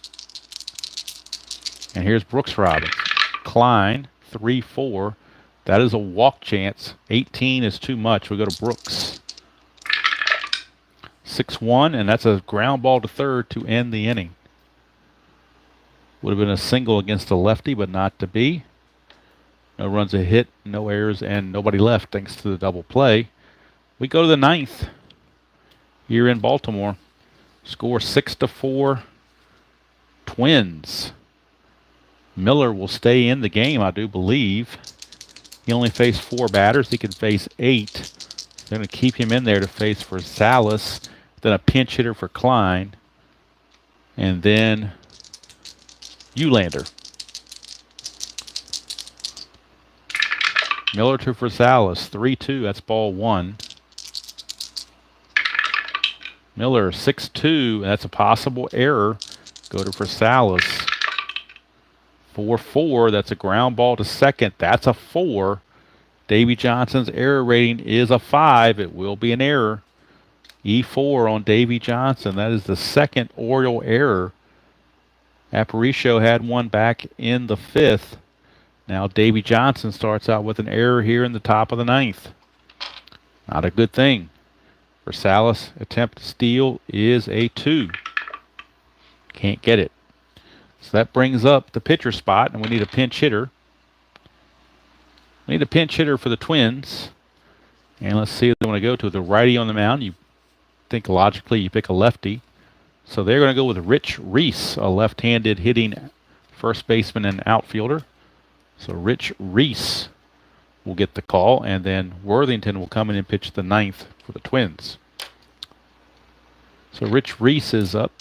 And here's Brooks Robbins. Klein, 3-4. That is a walk chance. 18 is too much. We go to Brooks. 6-1, and that's a ground ball to third to end the inning. Would have been a single against a lefty, but not to be. No runs a hit, no errors, and nobody left thanks to the double play. We go to the ninth here in Baltimore. Score 6-4. Twins. Miller will stay in the game, I do believe. He only faced 4 batters. He can face 8. They're going to keep him in there to face for Salas, then a pinch hitter for Klein, and then Eulander. Miller to for Salas, 3-2. That's ball 1. Miller, 6-2. That's a possible error. Go to for Salas. 4-4. That's a ground ball to second. That's a 4. Davy Johnson's error rating is a 5. It will be an error. E4 on Davy Johnson. That is the second Oriole error. Aparicio had one back in the 5th. Now Davy Johnson starts out with an error here in the top of the 9th. Not a good thing. For Salas, attempt to steal is a 2. Can't get it. So that brings up the pitcher spot, and we need a pinch hitter. We need a pinch hitter for the Twins. And let's see what they want to go to. The righty on the mound. You think logically you pick a lefty. So they're going to go with Rich Reese, a left-handed hitting first baseman and outfielder. So Rich Reese will get the call, and then Worthington will come in and pitch the 9th for the Twins. So Rich Reese is up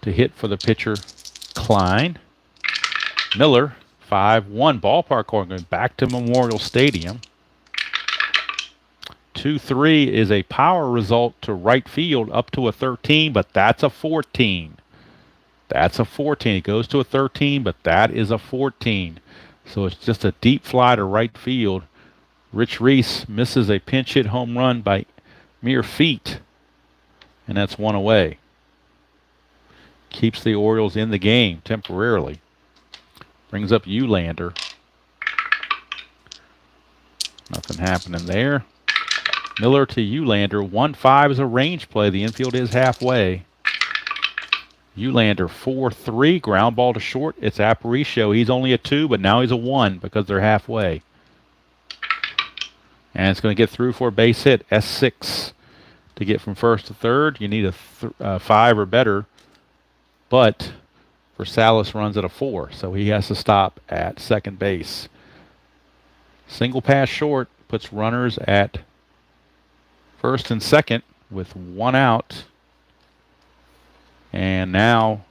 to hit for the pitcher Klein. Miller, 5-1. Ballpark going back to Memorial Stadium. 2-3 is a power result to right field up to a 13, but that's a 14. That's a 14. It goes to a 13, but that is a 14. So it's just a deep fly to right field. Rich Reese misses a pinch hit home run by mere feet, and that's 1 away. Keeps the Orioles in the game temporarily. Brings up Eulander. Nothing happening there. Miller to Eulander. 1-5 is a range play. The infield is halfway. Eulander, 4-3. Ground ball to short. It's Aparicio. He's only a 2, but now he's a 1 because they're halfway. And it's going to get through for a base hit. S6 to get from first to third. You need a 5 or better. But for Salas runs at a 4, so he has to stop at second base. Single pass short puts runners at first and second with 1 out. And now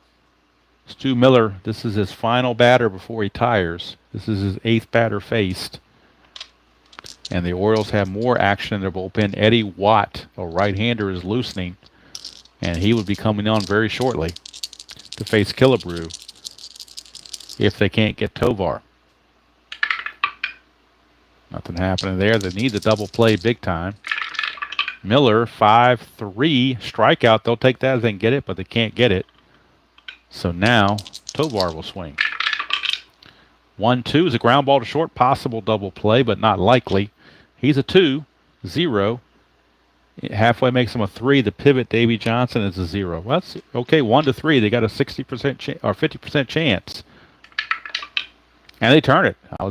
Stu Miller, this is his final batter before he tires. This is his 8th batter faced. And the Orioles have more action in their bullpen. Eddie Watt, a right-hander, is loosening, and he would be coming on very shortly to face Killebrew if they can't get Tovar. Nothing happening there. They need the double play big time. Miller, 5-3, strikeout. They'll take that if they can get it, but they can't get it. So now Tovar will swing. 1-2 is a ground ball to short. Possible double play, but not likely. He's a 2-0. Halfway makes him a 3. The pivot, Davy Johnson, is a 0. Well, that's okay. 1-3. They got a 60% or 50% chance, and they turn it. How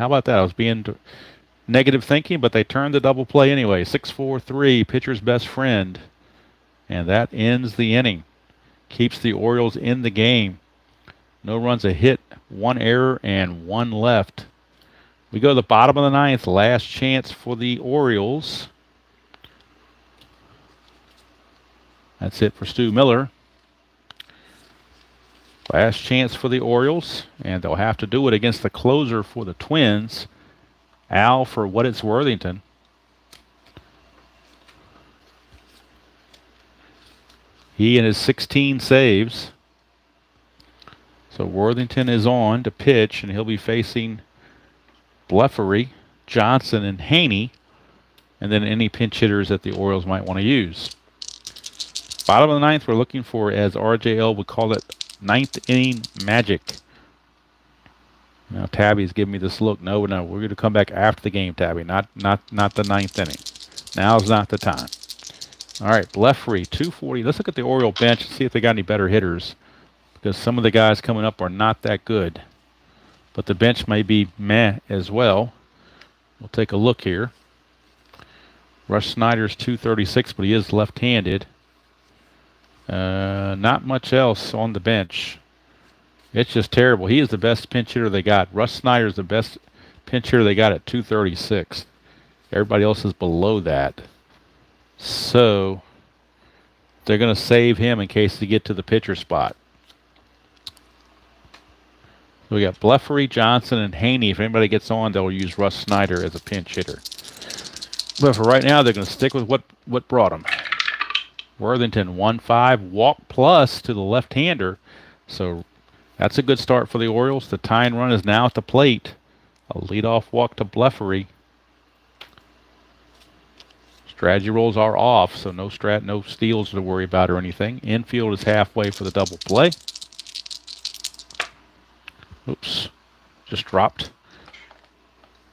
about that? I was being negative thinking, but they turned the double play anyway. 6-4-3, pitcher's best friend, and that ends the inning. Keeps the Orioles in the game. No runs a hit, 1 error, and 1 left. We go to the bottom of the 9th. Last chance for the Orioles. That's it for Stu Miller. Last chance for the Orioles, and they'll have to do it against the closer for the Twins, Al for What It's Worthington. He and his 16 saves. So Worthington is on to pitch, and he'll be facing Blefary, Johnson, and Haney, and then any pinch hitters that the Orioles might want to use. Bottom of the ninth, we're looking for, as RJL would call it, ninth inning magic. Now Tabby's giving me this look. No, we're going to come back after the game, Tabby. Not the ninth inning. Now's not the time. All right, Blefary, 240. Let's look at the Oriole bench and see if they got any better hitters, because some of the guys coming up are not that good. But the bench may be meh as well. We'll take a look here. Russ Snyder's 236, but he is left-handed. Not much else on the bench. It's just terrible. He is the best pinch hitter they got. Russ Snyder's the best pinch hitter they got at 236. Everybody else is below that. So they're going to save him in case they get to the pitcher spot. So we got Blefary, Johnson, and Haney. If anybody gets on, they'll use Russ Snyder as a pinch hitter. But for right now, they're going to stick with what brought them. Worthington, 1-5, walk plus to the left-hander. So that's a good start for the Orioles. The tying run is now at the plate. A leadoff walk to Blefary. Strategy rolls are off, so no steals to worry about or anything. Infield is halfway for the double play. Oops, just dropped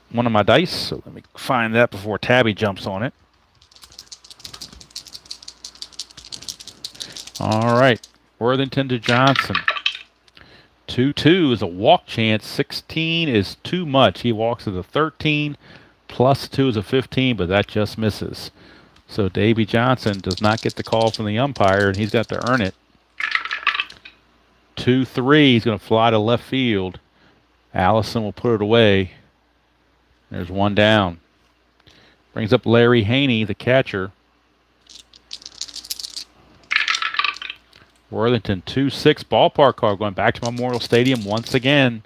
one of my dice, so let me find that before Tabby jumps on it. All right, Worthington to Johnson. 2-2 is a walk chance. 16 is too much. He walks to the 13. Plus 2 is a 15, but that just misses. So Davy Johnson does not get the call from the umpire, and he's got to earn it. 2-3, he's going to fly to left field. Allison will put it away. There's one down. Brings up Larry Haney, the catcher. Worthington, 2-6 ballpark car going back to Memorial Stadium once again.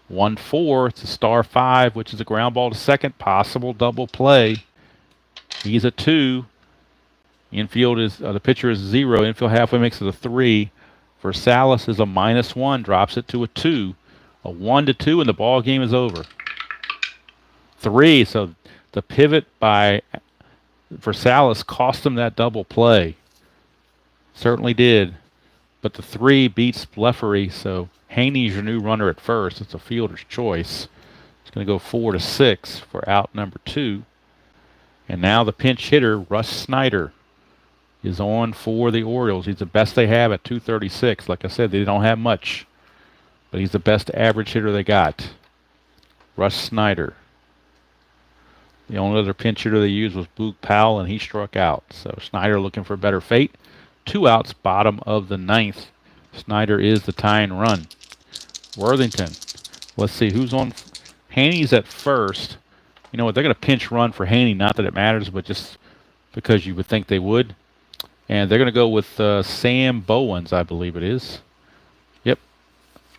1-4, it's a star 5, which is a ground ball to second, possible double play. He's a 2. Infield is, the pitcher is 0. Infield halfway makes it a 3. Versalis is a -1, drops it to a 2. A 1-2, and the ball game is over. 3, so the pivot by Versalis cost him that double play. Certainly did. But the 3 beats Blefary, so Haney's your new runner at first. It's a fielder's choice. It's going to go 4-6 for out number 2. And now the pinch hitter, Russ Snyder, is on for the Orioles. He's the best they have at 236. Like I said, they don't have much, but he's the best average hitter they got. Russ Snyder. The only other pinch hitter they used was Boog Powell, and he struck out. So Snyder looking for a better fate. 2 outs, bottom of the 9th. Snyder is the tying run. Worthington. Let's see who's on. Haney's at first. You know what? They're going to pinch run for Haney. Not that it matters, but just because you would think they would. And they're going to go with Sam Bowens, I believe it is. Yep.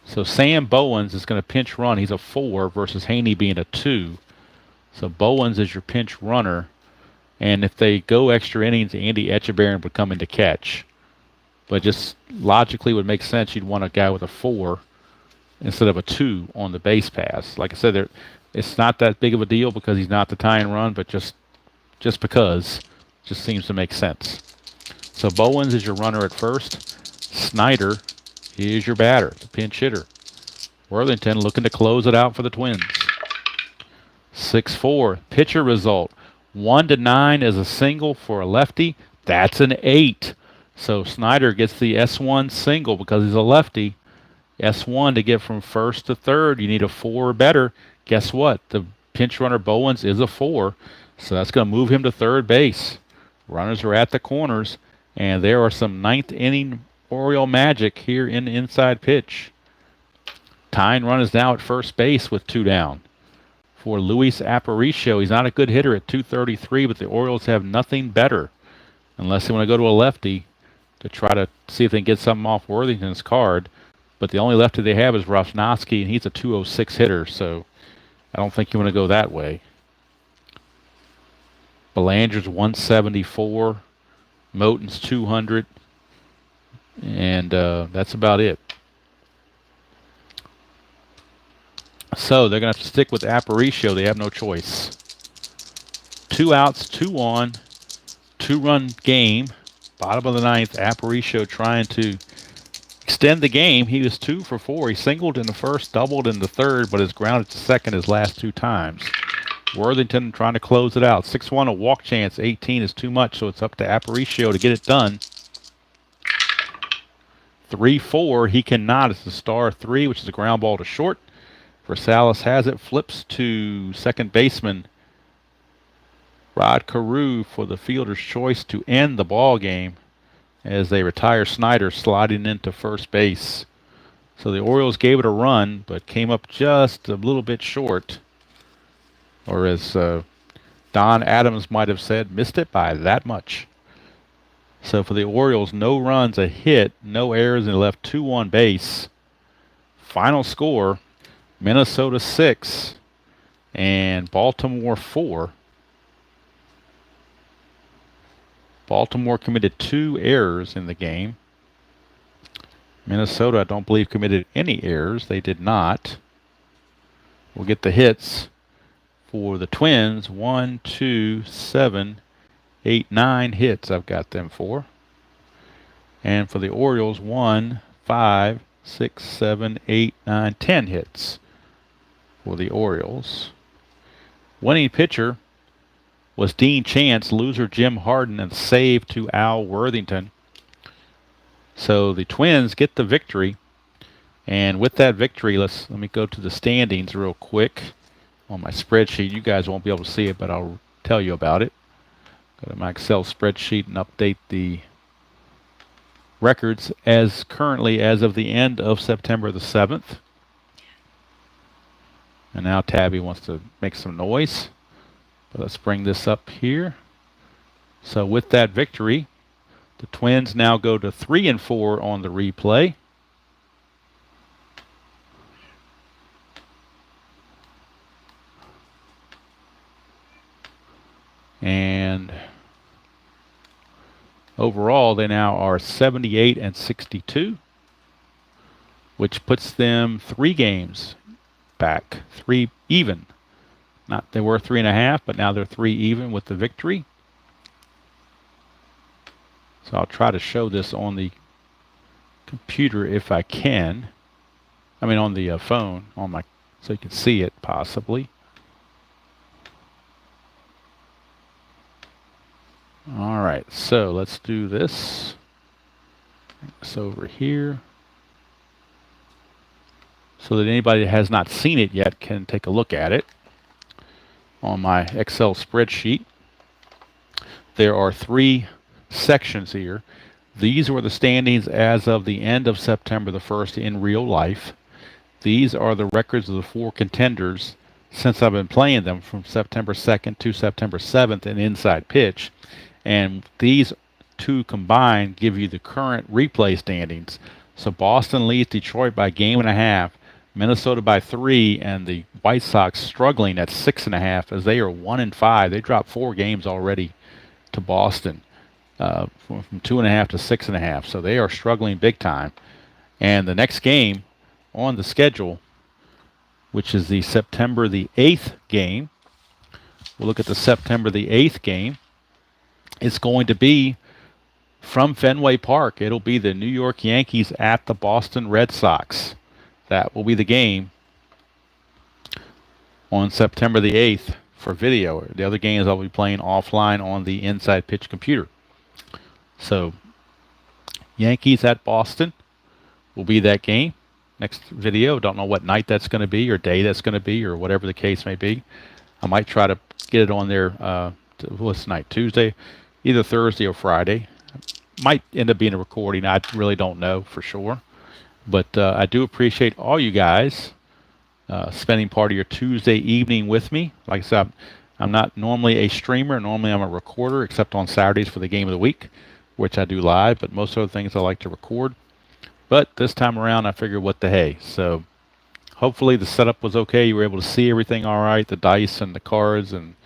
So Sam Bowens is going to pinch run. He's a 4 versus Haney being a 2. So Bowens is your pinch runner. And if they go extra innings, Andy Etchebarren would come in to catch. But just logically would make sense you'd want a guy with a 4 instead of a 2 on the base pass. Like I said, it's not that big of a deal because he's not the tying run, but just because just seems to make sense. So Bowens is your runner at first. Snyder is your batter, the pinch hitter. Worthington looking to close it out for the Twins. 6-4. Pitcher result. 1-9 is a single for a lefty. That's an 8. So Snyder gets the S1 single because he's a lefty. S1 to get from first to third. You need a 4 or better. Guess what? The pinch runner Bowens is a 4. So that's going to move him to third base. Runners are at the corners. And there are some 9th inning Oriole magic here in the inside pitch. Tying run is now at first base with 2 down. For Luis Aparicio, he's not a good hitter at 233, but the Orioles have nothing better. unless they want to go to a lefty to try to see if they can get something off Worthington's card. But the only lefty they have is Rosnowski, and he's a 206 hitter, so I don't think you want to go that way. Belanger's 174, Moten's 200, and that's about it. So they're going to have to stick with Aparicio. They have no choice. 2 outs, 2 on, 2-run game. Bottom of the ninth, Aparicio trying to extend the game. He was 2 for 4. He singled in the first, doubled in the third, but has grounded to second his last 2 times. Worthington trying to close it out. 6-1, a walk chance. 18 is too much, so it's up to Aparicio to get it done. 3-4, he cannot. It's the star 3, which is a ground ball to short. Versailles has it, flips to second baseman Rod Carew for the fielder's choice to end the ball game as they retire Snyder sliding into first base. So the Orioles gave it a run, but came up just a little bit short. Or as Don Adams might have said, missed it by that much. So for the Orioles, no runs, a hit, no errors, and left 2 on base. Final score, Minnesota 6 and Baltimore 4. Baltimore committed 2 errors in the game. Minnesota, I don't believe, committed any errors. They did not. We'll get the hits for the Twins. 1, 2, 7, 8, 9 hits I've got them for. And for the Orioles, 1, 5, 6, 7, 8, 9, 10 hits for the Orioles. Winning pitcher was Dean Chance, loser Jim Hardin, and save to Al Worthington. So the Twins get the victory. And with that victory, let me go to the standings real quick on my spreadsheet. You guys won't be able to see it, but I'll tell you about it. Go to my Excel spreadsheet and update the records as currently as of the end of September the 7th. And now Tabby wants to make some noise. But let's bring this up here. So with that victory, the Twins now go to 3-4 on the replay. And overall, they now are 78 and 62, which puts them 3 games back, 3 even. Not they were 3.5, but now they're 3 even with the victory. So I'll try to show this on the computer if I can. I mean on the phone, so you can see it possibly. All right, so let's do this. Bring this over here, so that anybody that has not seen it yet can take a look at it. On my Excel spreadsheet, there are 3 sections here. These were the standings as of the end of September the 1st in real life. These are the records of the 4 contenders since I've been playing them from September 2nd to September 7th in Inside Pitch. And these 2 combined give you the current replay standings. So Boston leads Detroit by 1.5, Minnesota by 3, and the White Sox struggling at 6.5 as they are 1-5. They dropped 4 games already to Boston, from 2.5 to 6.5. So they are struggling big time. And the next game on the schedule, which is the September the 8th game, we'll look at the September the 8th game. It's going to be from Fenway Park. It'll be the New York Yankees at the Boston Red Sox. That will be the game on September the 8th for video. The other games I'll be playing offline on the Inside Pitch computer. So Yankees at Boston will be that game. Next video, don't know what night that's going to be or day that's going to be or whatever the case may be. I might try to get it on there, what's tonight, Tuesday, either Thursday or Friday. Might end up being a recording. I really don't know for sure. But I do appreciate all you guys spending part of your Tuesday evening with me. Like I said, I'm not normally a streamer. Normally I'm a recorder, except on Saturdays for the game of the week, which I do live, but most of the things I like to record. But this time around, I figured what the hey. So hopefully the setup was okay. You were able to see everything all right, the dice and the cards and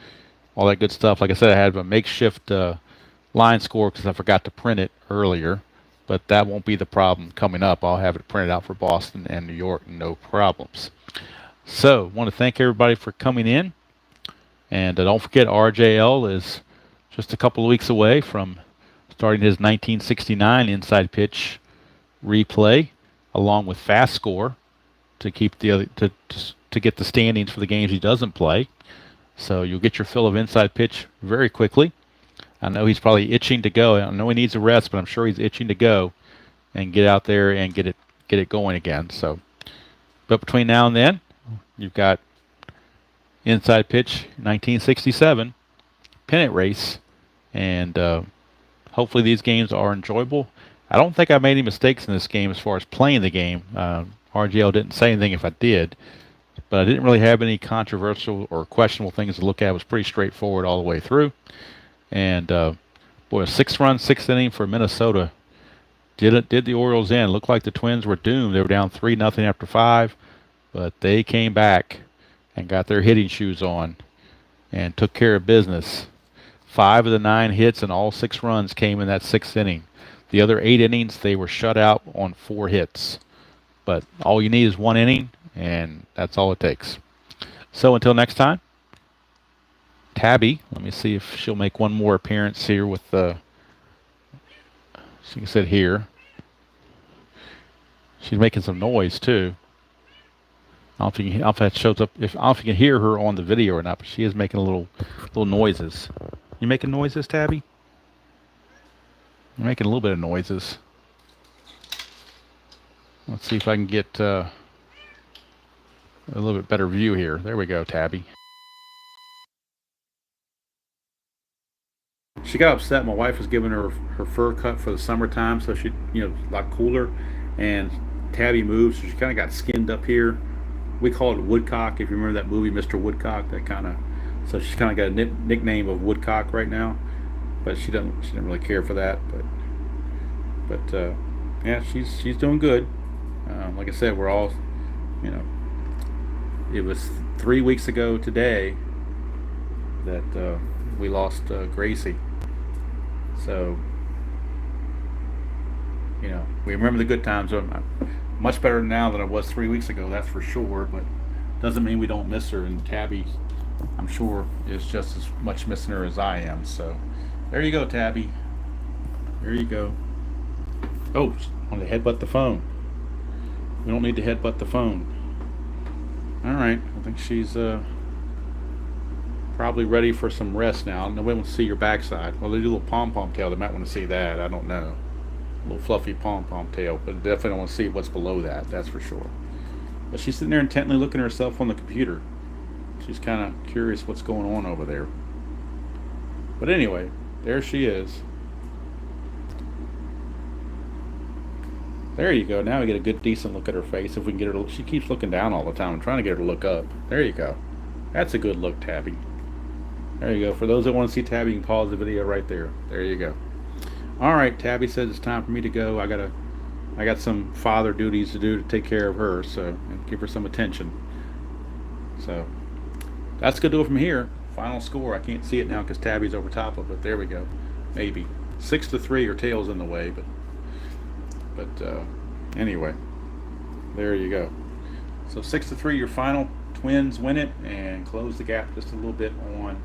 all that good stuff. Like I said, I had a makeshift line score because I forgot to print it earlier, but that won't be the problem coming up. I'll have it printed out for Boston and New York, no problems. So, want to thank everybody for coming in, and don't forget RJL is just a couple of weeks away from starting his 1969 inside pitch replay, along with Fast Score to keep the other, to get the standings for the games he doesn't play. So you'll get your fill of inside pitch very quickly. I know he's probably itching to go. I know he needs a rest, but I'm sure he's itching to go and get out there and get it going again. So, but between now and then, you've got inside pitch 1967 pennant race, and hopefully these games are enjoyable. I don't think I made any mistakes in this game as far as playing the game. RGL didn't say anything if I did, but I didn't really have any controversial or questionable things to look at. It was pretty straightforward all the way through. And boy, a 6-run 6th inning for Minnesota did the Orioles in. Looked like the Twins were doomed. They were down 3-0 after 5, but they came back and got their hitting shoes on and took care of business. 5 of the 9 hits and all 6 runs came in that 6th inning. The other 8 innings, they were shut out on 4 hits. But all you need is 1 inning, and that's all it takes. So until next time, Tabby, let me see if she'll make one more appearance here with she can sit here. She's making some noise too. I don't know if that shows up. I don't know if you can hear her on the video or not, but she is making little noises. You making noises, Tabby? You're making a little bit of noises. Let's see if I can get a little bit better view here. There we go, Tabby. She got upset. My wife was giving her fur cut for the summertime, so she, a lot cooler. And Tabby moved, so she kind of got skinned up here. We call it Woodcock. If you remember that movie, Mr. Woodcock, so she's kind of got a nickname of Woodcock right now. But she didn't really care for that. But yeah, she's doing good. Like I said, we're all, it was 3 weeks ago today that we lost Gracie. So, we remember the good times. I'm much better now than I was 3 weeks ago, that's for sure. But doesn't mean we don't miss her. And Tabby, I'm sure, is just as much missing her as I am. So, there you go, Tabby. There you go. Oh, I want to headbutt the phone. We don't need to headbutt the phone. All right, I think she's probably ready for some rest now. Nobody wants to see your backside. Well, they do a little pom-pom tail. They might want to see that. I don't know. A little fluffy pom-pom tail, but definitely don't want to see what's below that. That's for sure. But she's sitting there intently looking at herself on the computer. She's kind of curious what's going on over there. But anyway, there she is. There you go. Now we get a good, decent look at her face. If we can get her, she keeps looking down all the time. I'm trying to get her to look up. There you go. That's a good look, Tabby. There you go. For those that want to see Tabby, you can pause the video right there. There you go. All right, Tabby says it's time for me to go. I got some father duties to do to take care of her, so and give her some attention. So that's gonna do it from here. Final score. I can't see it now because Tabby's over top of it. There we go. Maybe 6-3 or tails in the way, but anyway, there you go. So 6-3, your final. Twins win it and close the gap just a little bit on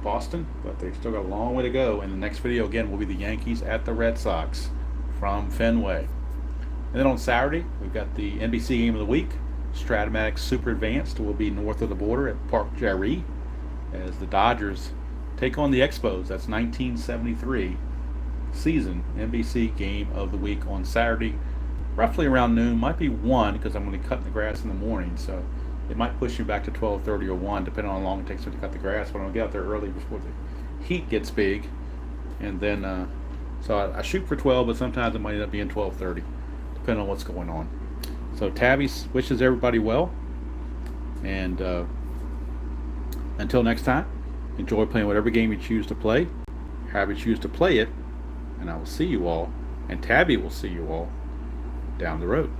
Boston, but they've still got a long way to go. And the next video again will be the Yankees at the Red Sox from Fenway. And then on Saturday we've got the NBC game of the week. Stratomatic Super Advanced will be north of the border at Park Jarry as the Dodgers take on the Expos. That's 1973 season NBC game of the week on Saturday, roughly around noon. Might be 1 because I'm going to cut the grass in the morning, so it might push you back to 12:30 or 1 depending on how long it takes me to cut the grass. But I'm going to get out there early before the heat gets big, and then so I shoot for 12, but sometimes it might end up being 12:30 depending on what's going on. So Tabby wishes everybody well, and Until next time, enjoy playing whatever game you choose to play, however you choose to play it, and I will see you all, and Tabby will see you all down the road.